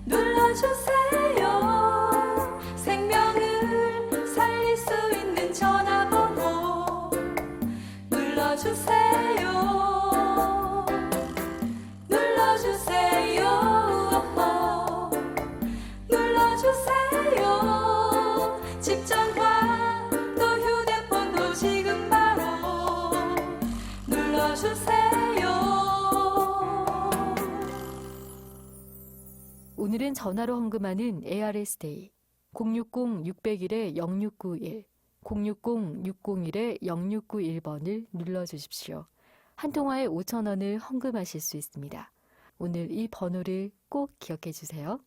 [SPEAKER 5] 눌러주세요. 생명을 살릴 수 있는 전화번호 눌러주세요. 눌러주세요. 눌러주세요. 집전화 또 휴대폰도 지금 바로 눌러주세요.
[SPEAKER 6] 오늘은 전화로 헌금하는 ARS 데이 060-601-0691 060-601-0691번을 눌러주십시오. 한 통화에 5,000원을 헌금하실 수 있습니다. 오늘 이 번호를 꼭 기억해 주세요.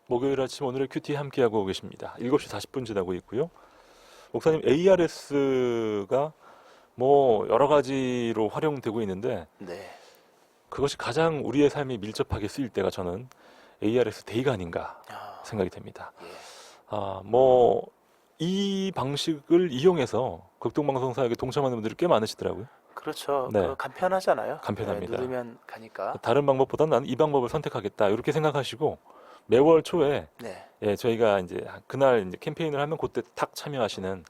[SPEAKER 1] 목요일 아침 오늘의 큐티 함께하고 계십니다. 7시 40분 지나고 있고요. 목사님, ARS가 뭐 여러 가지로 활용되고 있는데
[SPEAKER 3] 네.
[SPEAKER 1] 그것이 가장 우리의 삶에 밀접하게 쓰일 때가 저는 ARS 데이가 아닌가
[SPEAKER 3] 아,
[SPEAKER 1] 생각이 됩니다.
[SPEAKER 3] 예.
[SPEAKER 1] 뭐 이 방식을 이용해서 극동방송사에게 동참하는 분들이 꽤 많으시더라고요.
[SPEAKER 3] 그렇죠.
[SPEAKER 1] 네.
[SPEAKER 3] 그 간편하잖아요.
[SPEAKER 1] 간편합니다.
[SPEAKER 3] 네, 누르면 가니까.
[SPEAKER 1] 다른 방법보다는 나는 이 방법을 선택하겠다 이렇게 생각하시고 매월 초에
[SPEAKER 3] 네.
[SPEAKER 1] 저희가 이제 그날 이제 캠페인을 하면 그때 탁 참여하시는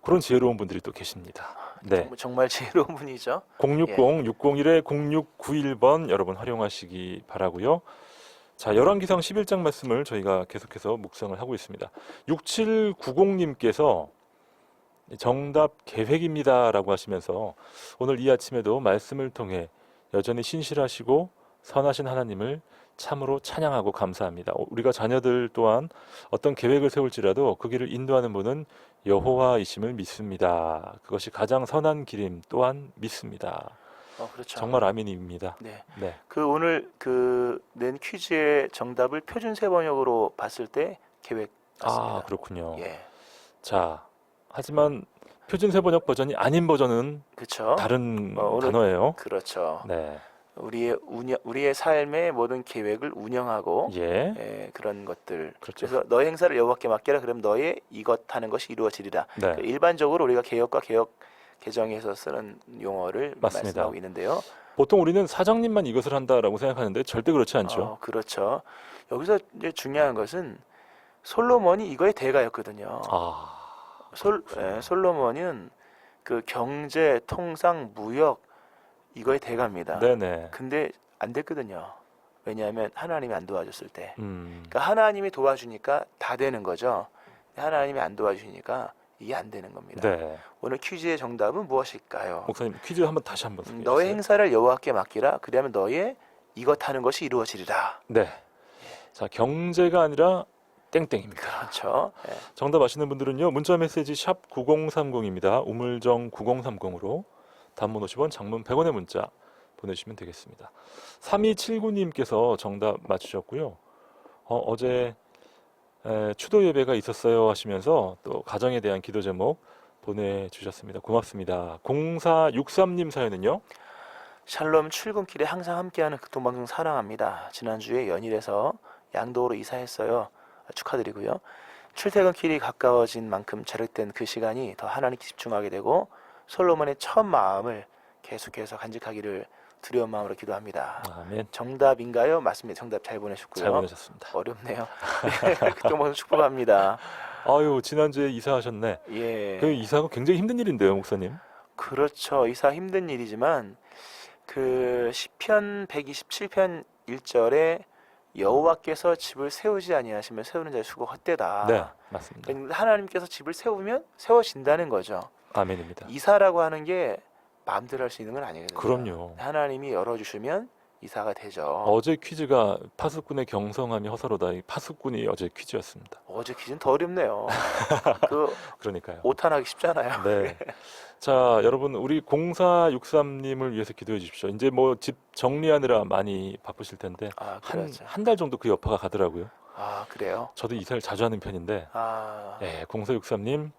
[SPEAKER 1] 그런 지혜로운 분들이 또 계십니다. 네.
[SPEAKER 3] 정말 지혜로운 분이죠.
[SPEAKER 1] 060-601-0691번 여러분 활용하시기 바라고요. 자, 열왕기상 11장 말씀을 저희가 계속해서 묵상을 하고 있습니다. 6790님께서 정답 계획입니다라고 하시면서 오늘 이 아침에도 말씀을 통해 여전히 신실하시고 선하신 하나님을 참으로 찬양하고 감사합니다. 우리가 자녀들 또한 어떤 계획을 세울지라도 그 길을 인도하는 분은 여호와이심을 믿습니다. 그것이 가장 선한 길임 또한 믿습니다.
[SPEAKER 3] 그렇죠.
[SPEAKER 1] 정말 아멘입니다.
[SPEAKER 3] 네.
[SPEAKER 1] 네.
[SPEAKER 3] 그 오늘 그 낸 퀴즈의 정답을 표준 세번역으로 봤을 때 계획 같습니다.
[SPEAKER 1] 그렇군요.
[SPEAKER 3] 예.
[SPEAKER 1] 자, 하지만 표준 세번역 버전이 아닌 버전은
[SPEAKER 3] 그렇죠.
[SPEAKER 1] 다른
[SPEAKER 3] 오늘-
[SPEAKER 1] 단어예요.
[SPEAKER 3] 그렇죠.
[SPEAKER 1] 네.
[SPEAKER 3] 우리의 삶의 모든 계획을 운영하고
[SPEAKER 1] 예.
[SPEAKER 3] 그런 것들.
[SPEAKER 1] 그렇죠.
[SPEAKER 3] 그래서 너의 행사를 여호와께 맡기라. 그럼 너의 이것 하는 것이 이루어지리라.
[SPEAKER 1] 네.
[SPEAKER 3] 일반적으로 우리가 개혁과 개혁 개정에서 쓰는 용어를
[SPEAKER 1] 맞습니다.
[SPEAKER 3] 말씀하고 있는데요.
[SPEAKER 1] 보통 우리는 사장님만 이것을 한다라고 생각하는데 절대 그렇지 않죠.
[SPEAKER 3] 그렇죠. 여기서 이제 중요한 것은 솔로몬이 이거의 대가였거든요. 솔로몬은 그 경제, 통상, 무역 이거의 대가입니다.
[SPEAKER 1] 네네.
[SPEAKER 3] 근데 안 됐거든요. 왜냐하면 하나님이 안 도와줬을 때.
[SPEAKER 1] 음,
[SPEAKER 3] 그러니까 하나님이 도와주니까 다 되는 거죠. 하나님이 안 도와주시니까 이게 안 되는 겁니다.
[SPEAKER 1] 네.
[SPEAKER 3] 오늘 퀴즈의 정답은 무엇일까요?
[SPEAKER 1] 목사님 퀴즈 다시 한번 소개해
[SPEAKER 3] 너의
[SPEAKER 1] 주세요.
[SPEAKER 3] 행사를 여호와께 맡기라. 그러면 너의 이것 하는 것이 이루어지리라.
[SPEAKER 1] 네. 자, 경제가 아니라 땡땡입니다.
[SPEAKER 3] 그렇죠. 예.
[SPEAKER 1] 정답 아시는 분들은요. 문자 메시지 샵 9030입니다. 우물정 9030으로 단문 50원, 장문 100원의 문자 보내주시면 되겠습니다. 3279님께서 정답 맞추셨고요. 어제 추도 예배가 있었어요 하시면서 또 가정에 대한 기도 제목 보내주셨습니다. 고맙습니다. 0463님 사연은요.
[SPEAKER 3] 샬롬 출근길에 항상 함께하는 극동방송 사랑합니다. 지난주에 연일에서 양도로 이사했어요. 축하드리고요. 출퇴근길이 가까워진 만큼 절약된 그 시간이 더 하나님께 집중하게 되고 솔로몬의 첫 마음을 계속해서 간직하기를 두려운 마음으로 기도합니다.
[SPEAKER 1] 아멘.
[SPEAKER 3] 정답인가요? 맞습니다. 정답 잘 보내셨고요.
[SPEAKER 1] 잘 보내셨습니다.
[SPEAKER 3] 어렵네요. 극동방송 축복합니다.
[SPEAKER 1] 아유, 지난주에 이사하셨네.
[SPEAKER 3] 예.
[SPEAKER 1] 그 이사가 굉장히 힘든 일인데요, 목사님.
[SPEAKER 3] 그렇죠. 이사 힘든 일이지만 그 시편 127편 1절에 여호와께서 집을 세우지 아니하시면 세우는 자의 수고 헛되다.
[SPEAKER 1] 네, 맞습니다.
[SPEAKER 3] 그러니까 하나님께서 집을 세우면 세워진다는 거죠.
[SPEAKER 1] 아멘입니다.
[SPEAKER 3] 이사라고 하는 게 마음대로 할 수 있는 건 아니거든요.
[SPEAKER 1] 그럼요.
[SPEAKER 3] 하나님이 열어주시면 이사가 되죠.
[SPEAKER 1] 어제 퀴즈가 파수꾼의 경성함이 허사로다. 이 파수꾼이 어제 퀴즈였습니다.
[SPEAKER 3] 어제 퀴즈는 더 어렵네요. 그
[SPEAKER 1] 그러니까요.
[SPEAKER 3] 오탄하기 쉽잖아요.
[SPEAKER 1] 네. 자, 여러분 우리 0463님을 위해서 기도해 주십시오. 이제 뭐 집 정리하느라 많이 바쁘실 텐데
[SPEAKER 3] 그렇죠.
[SPEAKER 1] 한 달 정도 그 여파가 가더라고요.
[SPEAKER 3] 그래요?
[SPEAKER 1] 저도 이사를 자주 하는 편인데, 네, 0463님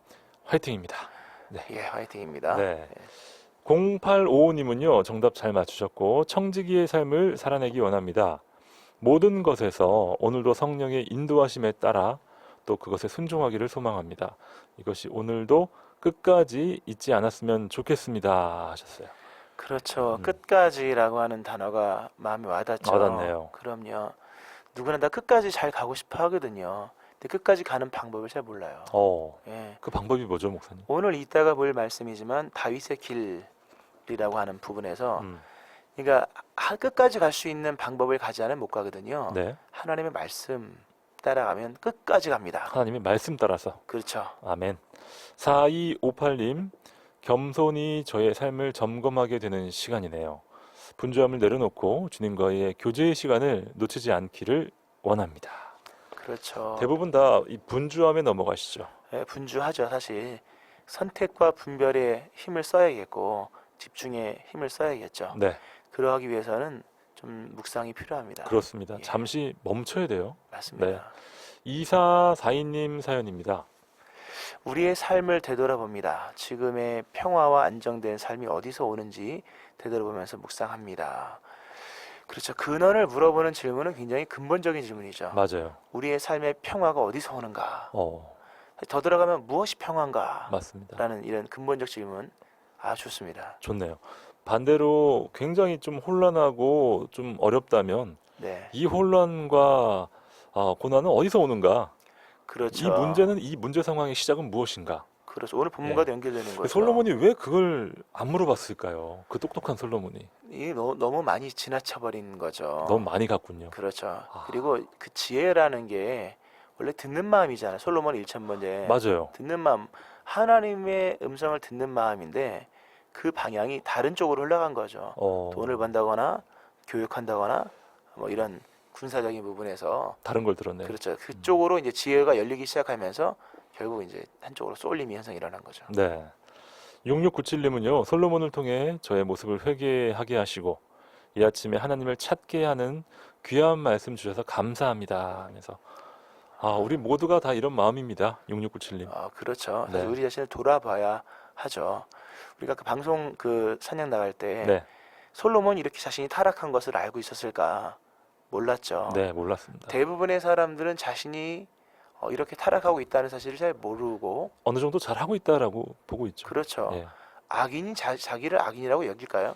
[SPEAKER 1] 화이팅입니다.
[SPEAKER 3] 예, 화이팅입니다.
[SPEAKER 1] 네. 0855님은요, 정답 잘 맞추셨고, 청지기의 삶을 살아내기 원합니다. 모든 것에서 오늘도 성령의 인도하심에 따라 또 그것에 순종하기를 소망합니다. 이것이 오늘도 끝까지 잊지 않았으면 좋겠습니다 하셨어요.
[SPEAKER 3] 그렇죠. 끝까지라고 하는 단어가 마음에 와닿죠.
[SPEAKER 1] 와닿네요.
[SPEAKER 3] 그럼요. 누구나 다 끝까지 잘 가고 싶어 하거든요. 근데 끝까지 가는 방법을 잘 몰라요. 예.
[SPEAKER 1] 그 방법이 뭐죠, 목사님?
[SPEAKER 3] 오늘 이따가 볼 말씀이지만 다윗의 길이라고 하는 부분에서 그러니까 끝까지 갈 수 있는 방법을 가지 않으면 못 가거든요.
[SPEAKER 1] 네.
[SPEAKER 3] 하나님의 말씀 따라가면 끝까지 갑니다.
[SPEAKER 1] 하나님의 말씀 따라서.
[SPEAKER 3] 그렇죠.
[SPEAKER 1] 아멘. 4258님, 겸손히 저의 삶을 점검하게 되는 시간이네요. 분주함을 내려놓고 주님과의 교제의 시간을 놓치지 않기를 원합니다.
[SPEAKER 3] 그렇죠.
[SPEAKER 1] 대부분 다 이 분주함에 넘어가시죠.
[SPEAKER 3] 예, 분주하죠. 사실 선택과 분별에 힘을 써야겠고 집중에 힘을 써야겠죠.
[SPEAKER 1] 네,
[SPEAKER 3] 그러하기 위해서는 좀 묵상이 필요합니다.
[SPEAKER 1] 그렇습니다.
[SPEAKER 3] 예.
[SPEAKER 1] 잠시 멈춰야 돼요.
[SPEAKER 3] 맞습니다.
[SPEAKER 1] 2442님 사연입니다.
[SPEAKER 3] 우리의 삶을 되돌아봅니다. 지금의 평화와 안정된 삶이 어디서 오는지 되돌아보면서 묵상합니다. 그렇죠. 근원을 물어보는 질문은 굉장히 근본적인 질문이죠.
[SPEAKER 1] 맞아요.
[SPEAKER 3] 우리의 삶의 평화가 어디서 오는가?
[SPEAKER 1] 어,
[SPEAKER 3] 더 들어가면 무엇이 평화인가?
[SPEAKER 1] 맞습니다.
[SPEAKER 3] 라는 이런 근본적 질문 좋습니다.
[SPEAKER 1] 좋네요. 반대로 굉장히 좀 혼란하고 좀 어렵다면
[SPEAKER 3] 네,
[SPEAKER 1] 이 혼란과 고난은 어디서 오는가?
[SPEAKER 3] 그렇죠.
[SPEAKER 1] 이 문제 상황의 시작은 무엇인가?
[SPEAKER 3] 그렇죠. 오늘 본문과도 연결되는 거죠.
[SPEAKER 1] 솔로몬이 왜 그걸 안 물어봤을까요? 그 똑똑한 솔로몬이
[SPEAKER 3] 이게 너무 많이 지나쳐버린 거죠.
[SPEAKER 1] 너무 많이 갔군요.
[SPEAKER 3] 그렇죠. 그리고 그 지혜라는 게 원래 듣는 마음이잖아요. 솔로몬 1,000번째
[SPEAKER 1] 맞아요.
[SPEAKER 3] 듣는 마음, 하나님의 음성을 듣는 마음인데 그 방향이 다른 쪽으로 흘러간 거죠. 돈을 번다거나 교육한다거나 뭐 이런 군사적인 부분에서
[SPEAKER 1] 다른 걸 들었네요.
[SPEAKER 3] 그렇죠. 그쪽으로 이제 지혜가 열리기 시작하면서 결국 이제 한쪽으로 쏠림이 현상이 일어난 거죠.
[SPEAKER 1] 네. 6697님은요, 솔로몬을 통해 저의 모습을 회개하게 하시고 이 아침에 하나님을 찾게 하는 귀한 말씀 주셔서 감사합니다 하면서 우리 모두가 다 이런 마음입니다. 6697님.
[SPEAKER 3] 그렇죠.
[SPEAKER 1] 네.
[SPEAKER 3] 사실 우리 자신을 돌아봐야 하죠. 우리가 그 방송 그 찬양 나갈 때
[SPEAKER 1] 네,
[SPEAKER 3] 솔로몬이 이렇게 자신이 타락한 것을 알고 있었을까? 몰랐죠.
[SPEAKER 1] 네, 몰랐습니다.
[SPEAKER 3] 대부분의 사람들은 자신이 이렇게 타락하고 있다는 사실을 잘 모르고
[SPEAKER 1] 어느 정도 잘 하고 있다라고 보고 있죠.
[SPEAKER 3] 그렇죠.
[SPEAKER 1] 예,
[SPEAKER 3] 악인이 자기를 악인이라고 여길까요?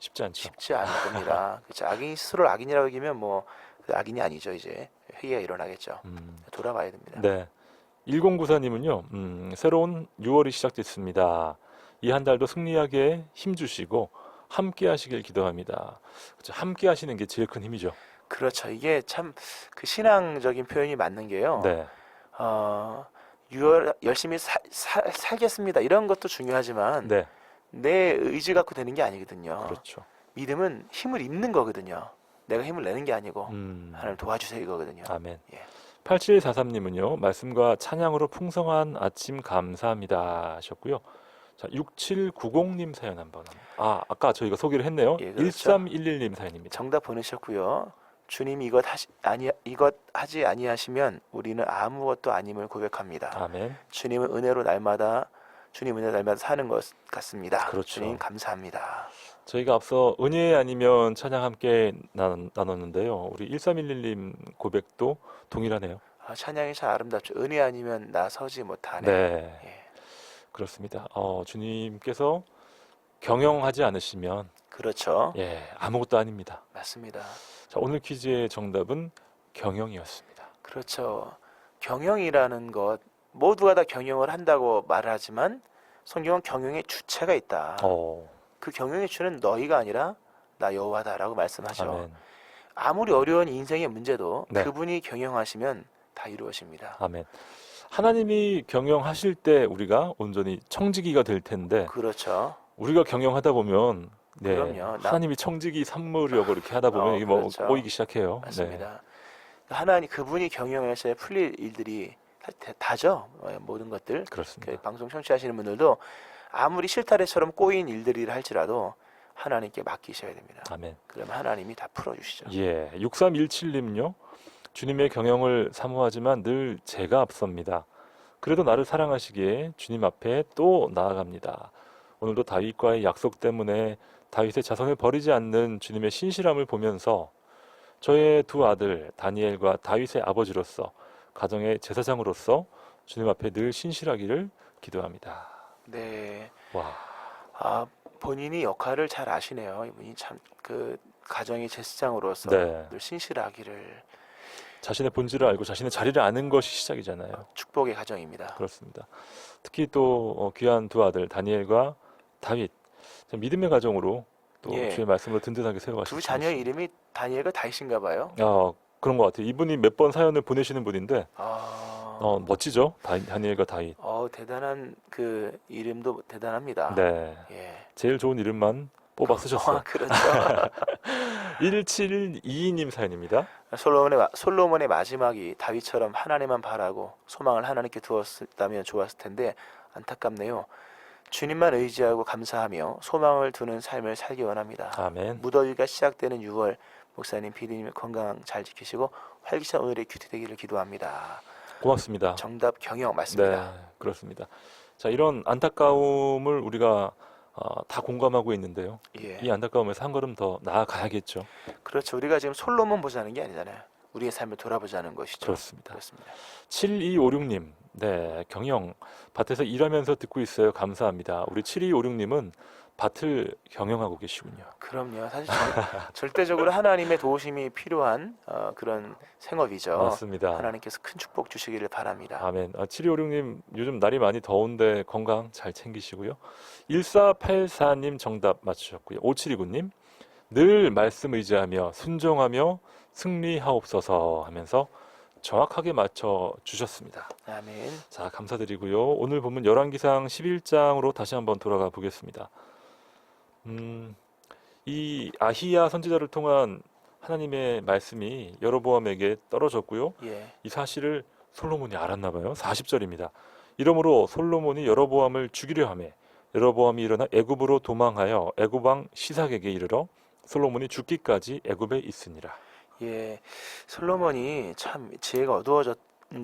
[SPEAKER 1] 쉽지 않죠.
[SPEAKER 3] 쉽지 않을 겁니다. 그렇죠. 악인이 스스로를 악인이라고 여기면 뭐 악인이 아니죠. 이제 회의가 일어나겠죠. 돌아봐야 됩니다.
[SPEAKER 1] 네. 1094님은요, 새로운 6월이 시작됐습니다. 이 한 달도 승리하게 힘주시고 함께 하시길 기도합니다. 그렇죠. 함께 하시는 게 제일 큰 힘이죠.
[SPEAKER 3] 그렇죠. 이게 참 그 신앙적인 표현이 맞는 게요.
[SPEAKER 1] 네.
[SPEAKER 3] 6월 열심히 살겠습니다. 이런 것도 중요하지만
[SPEAKER 1] 네.
[SPEAKER 3] 내 의지 갖고 되는 게 아니거든요.
[SPEAKER 1] 그렇죠.
[SPEAKER 3] 믿음은 힘을 입는 거거든요. 내가 힘을 내는 게 아니고 하나님 도와주세요 이거거든요.
[SPEAKER 1] 아멘.
[SPEAKER 3] 예.
[SPEAKER 1] 8743님은요, 말씀과 찬양으로 풍성한 아침 감사합니다 하셨고요. 자, 6790님 사연 한번. 아까 저희가 소개를 했네요.
[SPEAKER 3] 예, 그렇죠.
[SPEAKER 1] 1311님 사연입니다.
[SPEAKER 3] 정답 보내셨고요. 주님 이것 하지 아니하시면 우리는 아무것도 아님을 고백합니다.
[SPEAKER 1] 아멘.
[SPEAKER 3] 주님 은혜로 날마다 사는 것 같습니다.
[SPEAKER 1] 그렇죠.
[SPEAKER 3] 주님 감사합니다.
[SPEAKER 1] 저희가 앞서 은혜 아니면 찬양 함께 나눴는데요. 우리 1311님 고백도 동일하네요.
[SPEAKER 3] 찬양이 참 아름답죠. 은혜 아니면 나 서지 못하네.
[SPEAKER 1] 네.
[SPEAKER 3] 예.
[SPEAKER 1] 그렇습니다. 주님께서 경영하지 않으시면
[SPEAKER 3] 그렇죠.
[SPEAKER 1] 아무것도 아닙니다.
[SPEAKER 3] 맞습니다.
[SPEAKER 1] 자, 오늘 퀴즈의 정답은 경영이었습니다.
[SPEAKER 3] 그렇죠. 경영이라는 것 모두가 다 경영을 한다고 말하지만 성경은 경영의 주체가 있다. 그 경영의 주는 너희가 아니라 나 여호와다라고 말씀하죠.
[SPEAKER 1] 아멘.
[SPEAKER 3] 아무리 어려운 인생의 문제도
[SPEAKER 1] 네.
[SPEAKER 3] 그분이 경영하시면 다 이루어집니다.
[SPEAKER 1] 아멘. 하나님이 경영하실 때 우리가 온전히 청지기가 될 텐데
[SPEAKER 3] 그렇죠.
[SPEAKER 1] 우리가 경영하다 보면
[SPEAKER 3] 그럼요.
[SPEAKER 1] 하나님이 청지기 삼으려고 이렇게 하다 보면 이게
[SPEAKER 3] 그렇죠.
[SPEAKER 1] 꼬이기 시작해요.
[SPEAKER 3] 맞습니다. 하나님 그분이 경영하셔야 풀릴 일들이 다죠. 모든 것들.
[SPEAKER 1] 그렇습니다.
[SPEAKER 3] 방송 청취하시는 분들도 아무리 실타래처럼 꼬인 일들이라 할지라도 하나님께 맡기셔야 됩니다.
[SPEAKER 1] 아멘.
[SPEAKER 3] 그러면 하나님이 다 풀어주시죠.
[SPEAKER 1] 6317님요. 주님의 경영을 사모하지만 늘 제가 앞섭니다. 그래도 나를 사랑하시기에 주님 앞에 또 나아갑니다. 오늘도 다윗과의 약속 때문에 다윗의 자손을 버리지 않는 주님의 신실함을 보면서 저의 두 아들 다니엘과 다윗의 아버지로서 가정의 제사장으로서 주님 앞에 늘 신실하기를 기도합니다.
[SPEAKER 3] 네.
[SPEAKER 1] 와,
[SPEAKER 3] 본인이 역할을 잘 아시네요. 이분이 참 그 가정의 제사장으로서
[SPEAKER 1] 네.
[SPEAKER 3] 늘 신실하기를.
[SPEAKER 1] 자신의 본질을 알고 자신의 자리를 아는 것이 시작이잖아요.
[SPEAKER 3] 축복의 가정입니다.
[SPEAKER 1] 그렇습니다. 특히 또 귀한 두 아들 다니엘과 다윗, 참 믿음의 가정으로 또
[SPEAKER 3] 예.
[SPEAKER 1] 주의 말씀으로 든든하게 세워가시고
[SPEAKER 3] 두 자녀의 이름이 다니엘과 다윗인가 봐요.
[SPEAKER 1] 그런 것 같아요. 이분이 몇 번 사연을 보내시는 분인데 멋지죠? 다니엘과 다윗.
[SPEAKER 3] 대단한 그 이름도 대단합니다.
[SPEAKER 1] 네,
[SPEAKER 3] 예.
[SPEAKER 1] 제일 좋은 이름만 뽑아 쓰셨어요.
[SPEAKER 3] 그렇죠.
[SPEAKER 1] 1722님 사연입니다.
[SPEAKER 3] 솔로몬의 마지막이 다윗처럼 하나님만 바라고 소망을 하나님께 두었다면 좋았을 텐데 안타깝네요. 주님만 의지하고 감사하며 소망을 두는 삶을 살기 원합니다.
[SPEAKER 1] 아멘.
[SPEAKER 3] 무더위가 시작되는 6월 목사님, PD님 건강 잘 지키시고 활기찬 오늘의 큐티 되기를 기도합니다.
[SPEAKER 1] 고맙습니다.
[SPEAKER 3] 정답 경영 맞습니다.
[SPEAKER 1] 네, 그렇습니다. 자, 이런 안타까움을 우리가 다 공감하고 있는데요.
[SPEAKER 3] 예.
[SPEAKER 1] 이 안타까움에서 한 걸음 더 나아가야겠죠.
[SPEAKER 3] 그렇죠. 우리가 지금 솔로몬 보자는 게 아니잖아요. 우리의 삶을 돌아보자는 것이죠.
[SPEAKER 1] 그렇습니다.
[SPEAKER 3] 그렇습니다.
[SPEAKER 1] 7256님, 네, 경영 밭에서 일하면서 듣고 있어요. 감사합니다. 우리 7256님은 밭을 경영하고 계시군요.
[SPEAKER 3] 그럼요. 사실 절대적으로 하나님의 도우심이 필요한 그런 생업이죠.
[SPEAKER 1] 맞습니다.
[SPEAKER 3] 하나님께서 큰 축복 주시기를 바랍니다.
[SPEAKER 1] 아멘. 7256님, 요즘 날이 많이 더운데 건강 잘 챙기시고요. 1484님 정답 맞추셨고요. 5729님, 늘 말씀 의지하며 순종하며 승리하옵소서 하면서 정확하게 맞춰 주셨습니다.
[SPEAKER 3] 아멘.
[SPEAKER 1] 자, 감사드리고요. 오늘 보면 열왕기상 11장으로 다시 한번 돌아가 보겠습니다. 이 아히야 선지자를 통한 하나님의 말씀이 여로보암에게 떨어졌고요.
[SPEAKER 3] 예.
[SPEAKER 1] 이 사실을 솔로몬이 알았나 봐요. 40절입니다. 이러므로 솔로몬이 여로보암을 죽이려 하매 여로보암이 일어나 애굽으로 도망하여 애굽 왕 시삭에게 이르러 솔로몬이 죽기까지 애굽에 있으니라.
[SPEAKER 3] 예. 솔로몬이 참 지혜가 어두워진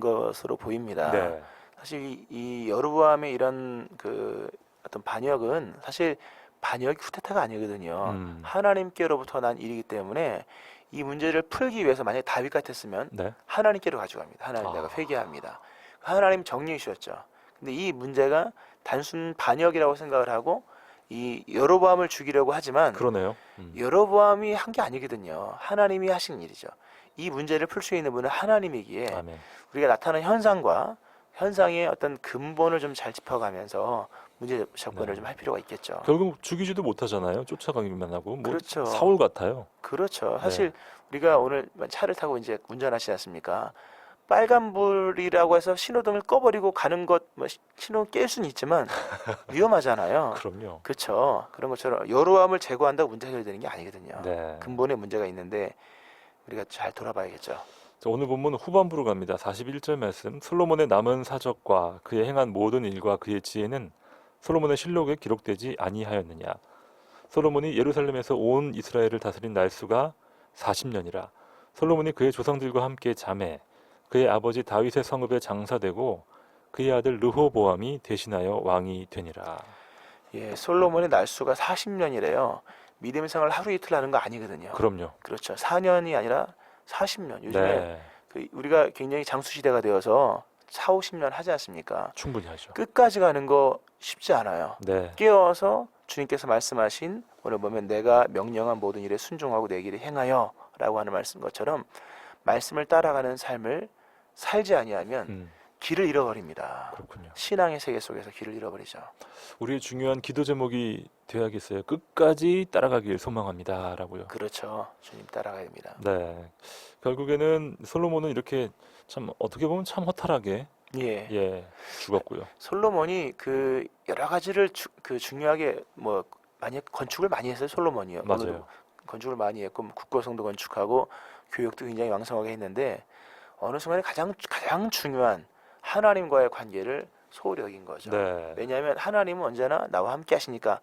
[SPEAKER 3] 것으로 보입니다.
[SPEAKER 1] 네.
[SPEAKER 3] 사실 이 여로보암의 이런 그 어떤 반역은 사실 반역이 쿠데타가 아니거든요. 하나님께로부터 난 일이기 때문에 이 문제를 풀기 위해서 만약에 다윗 같았으면
[SPEAKER 1] 네.
[SPEAKER 3] 하나님께로 가져갑니다. 하나님 내가 회개합니다. 하나님 정리해 주셨죠. 근데 이 문제가 단순 반역이라고 생각을 하고 이 여로보암을 죽이려고 하지만
[SPEAKER 1] 그러네요.
[SPEAKER 3] 여로보암이 한 게 아니거든요. 하나님이 하신 일이죠. 이 문제를 풀 수 있는 분은 하나님이기에
[SPEAKER 1] 아멘.
[SPEAKER 3] 우리가 나타나는 현상과 현상의 어떤 근본을 좀 잘 짚어가면서 문제 접근을
[SPEAKER 1] 네.
[SPEAKER 3] 좀 할 필요가 있겠죠.
[SPEAKER 1] 결국 죽이지도 못하잖아요. 쫓아가기만 하고. 뭐
[SPEAKER 3] 그렇죠.
[SPEAKER 1] 사울 같아요.
[SPEAKER 3] 그렇죠. 사실 우리가 오늘 차를 타고 이제 운전하시지 않습니까? 빨간불이라고 해서 신호등을 꺼버리고 가는 것, 신호 깰 수는 있지만 위험하잖아요.
[SPEAKER 1] 그럼요.
[SPEAKER 3] 그렇죠. 그런 것처럼 여로보암을 제거한다고 문제 해결되는 게 아니거든요.
[SPEAKER 1] 네.
[SPEAKER 3] 근본에 문제가 있는데 우리가 잘 돌아봐야겠죠.
[SPEAKER 1] 자, 오늘 본문 후반부로 갑니다. 41절 말씀. 솔로몬의 남은 사적과 그의 행한 모든 일과 그의 지혜는 솔로몬의 실록에 기록되지 아니하였느냐. 솔로몬이 예루살렘에서 온 이스라엘을 다스린 날수가 40년이라. 솔로몬이 그의 조상들과 함께 잠에 그의 아버지 다윗의 성읍에 장사되고 그의 아들 르호보암이 대신하여 왕이 되니라.
[SPEAKER 3] 예, 솔로몬의 날수가 40년이래요. 믿음 생활 하루 이틀 하는 거 아니거든요.
[SPEAKER 1] 그럼요.
[SPEAKER 3] 그렇죠. 4년이 아니라 40년. 요즘에
[SPEAKER 1] 네.
[SPEAKER 3] 우리가 굉장히 장수 시대가 되어서 4, 50년 하지 않습니까?
[SPEAKER 1] 충분히 하죠.
[SPEAKER 3] 끝까지 가는 거 쉽지 않아요.
[SPEAKER 1] 네.
[SPEAKER 3] 깨어서 주님께서 말씀하신 오늘 보면 내가 명령한 모든 일에 순종하고 내 길을 행하여 라고 하는 말씀 것처럼 말씀을 따라가는 삶을 살지 아니하면 길을 잃어버립니다.
[SPEAKER 1] 그렇군요.
[SPEAKER 3] 신앙의 세계 속에서 길을 잃어버리죠.
[SPEAKER 1] 우리의 중요한 기도 제목이 되어야겠어요. 끝까지 따라가길 소망합니다라고요.
[SPEAKER 3] 그렇죠. 주님 따라가야 됩니다.
[SPEAKER 1] 네. 결국에는 솔로몬은 이렇게 참 어떻게 보면 참 허탈하게
[SPEAKER 3] 예.
[SPEAKER 1] 죽었고요.
[SPEAKER 3] 솔로몬이 그 여러 가지를 중요하게 많이 건축을 많이 했어요. 솔로몬이요.
[SPEAKER 1] 맞아요.
[SPEAKER 3] 건축을 많이 했고 국고성도 건축하고 교육도 굉장히 왕성하게 했는데 어느 순간에 가장 중요한 하나님과의 관계를 소홀히 여긴 거죠.
[SPEAKER 1] 네.
[SPEAKER 3] 왜냐하면 하나님은 언제나 나와 함께 하시니까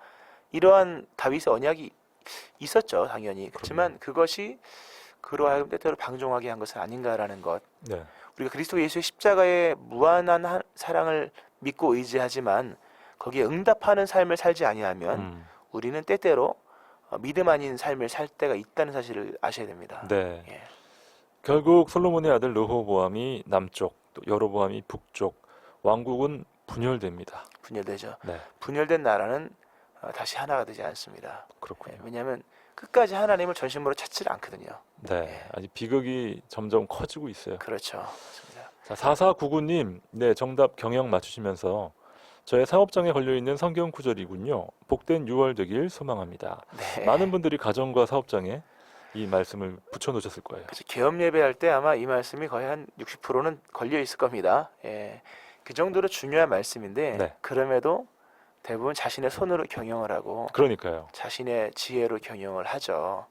[SPEAKER 3] 이러한 다윗의 언약이 있었죠. 당연히. 그렇지만 그것이 그로 하여금 때때로 방종하게 한 것은 아닌가라는 것.
[SPEAKER 1] 네.
[SPEAKER 3] 우리가 그리스도 예수의 십자가의 무한한 사랑을 믿고 의지하지만 거기에 응답하는 삶을 살지 아니하면 우리는 때때로 믿음 아닌 삶을 살 때가 있다는 사실을 아셔야 됩니다.
[SPEAKER 1] 네.
[SPEAKER 3] 예.
[SPEAKER 1] 결국 솔로몬의 아들 르호보암이 남쪽, 또 여로보암이 북쪽, 왕국은 분열됩니다.
[SPEAKER 3] 분열되죠.
[SPEAKER 1] 네,
[SPEAKER 3] 분열된 나라는 다시 하나가 되지 않습니다.
[SPEAKER 1] 그렇군요.
[SPEAKER 3] 왜냐하면 끝까지 하나님을 전심으로 찾지를 않거든요.
[SPEAKER 1] 네, 아직 비극이 점점 커지고 있어요.
[SPEAKER 3] 그렇죠. 맞습니다.
[SPEAKER 1] 자, 4499님, 네, 정답 경영 맞추시면서 저의 사업장에 걸려있는 성경 구절이군요. 복된 6월 되길 소망합니다.
[SPEAKER 3] 네.
[SPEAKER 1] 많은 분들이 가정과 사업장에 이 말씀을 붙여놓으셨을 거예요.
[SPEAKER 3] 그래서 개업 예배할 때 아마 이 말씀이 거의 한 60%는 걸려 있을 겁니다. 예. 그 정도로 중요한 말씀인데
[SPEAKER 1] 네.
[SPEAKER 3] 그럼에도 대부분 자신의 손으로 경영을 하고
[SPEAKER 1] 그러니까요.
[SPEAKER 3] 자신의 지혜로 경영을 하죠.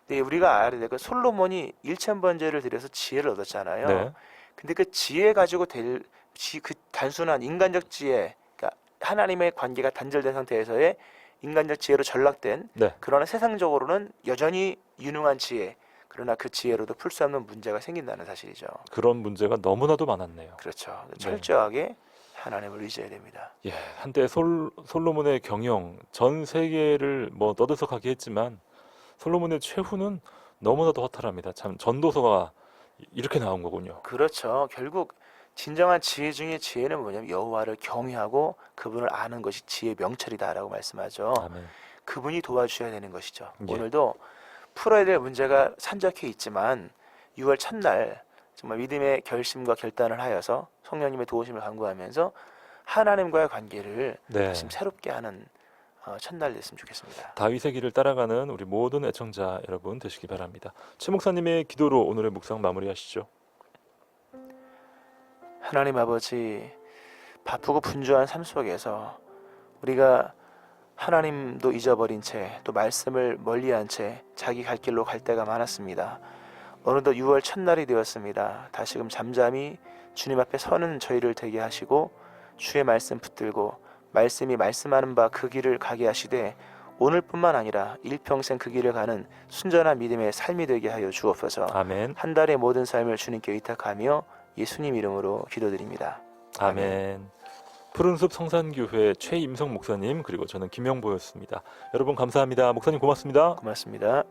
[SPEAKER 3] 근데 우리가 알아야 될 건 솔로몬이 1000번제를 드려서 지혜를 얻었잖아요.
[SPEAKER 1] 네,
[SPEAKER 3] 근데 그 지혜 가지고 그 단순한 인간적 지혜, 그러니까 하나님의 관계가 단절된 상태에서의 인간적 지혜로 전락된
[SPEAKER 1] 네,
[SPEAKER 3] 그러나 세상적으로는 여전히 유능한 지혜, 그러나 그 지혜로도 풀 수 없는 문제가 생긴다는 사실이죠.
[SPEAKER 1] 그런 문제가 너무나도 많았네요.
[SPEAKER 3] 그렇죠.
[SPEAKER 1] 네.
[SPEAKER 3] 철저하게 하나님을 의지해야 됩니다.
[SPEAKER 1] 예, 한때 솔로몬의 경영 전 세계를 뭐 떠들썩하게 했지만 솔로몬의 최후는 너무나도 허탈합니다. 참 전도서가 이렇게 나온 거군요.
[SPEAKER 3] 그렇죠. 결국 진정한 지혜 중에 지혜는 뭐냐면 여호와를 경외하고 그분을 아는 것이 지혜의 명철이다라고 말씀하죠.
[SPEAKER 1] 아멘.
[SPEAKER 3] 그분이 도와주셔야 되는 것이죠.
[SPEAKER 1] 예.
[SPEAKER 3] 오늘도 풀어야 될 문제가 산적해 있지만 6월 첫날 정말 믿음의 결심과 결단을 하여서 성령님의 도우심을 간구하면서 하나님과의 관계를
[SPEAKER 1] 네,
[SPEAKER 3] 다시 새롭게 하는 첫날 됐으면 좋겠습니다.
[SPEAKER 1] 다윗의 길을 따라가는 우리 모든 애청자 여러분 되시기 바랍니다. 최 목사님의 기도로 오늘의 묵상 마무리하시죠.
[SPEAKER 3] 하나님 아버지, 바쁘고 분주한 삶 속에서 우리가 하나님도 잊어버린 채 또 말씀을 멀리한 채 자기 갈 길로 갈 때가 많았습니다. 어느덧 6월 첫날이 되었습니다. 다시금 잠잠히 주님 앞에 서는 저희를 되게 하시고 주의 말씀 붙들고 말씀이 말씀하는 바 그 길을 가게 하시되 오늘뿐만 아니라 일평생 그 길을 가는 순전한 믿음의 삶이 되게 하여 주옵소서.
[SPEAKER 1] 아멘.
[SPEAKER 3] 한 달의 모든 삶을 주님께 의탁하며 예수님 이름으로 기도드립니다.
[SPEAKER 1] 아멘. 푸른숲 성산교회 최임성 목사님 그리고 저는 김영보였습니다. 여러분 감사합니다. 목사님 고맙습니다.
[SPEAKER 3] 고맙습니다.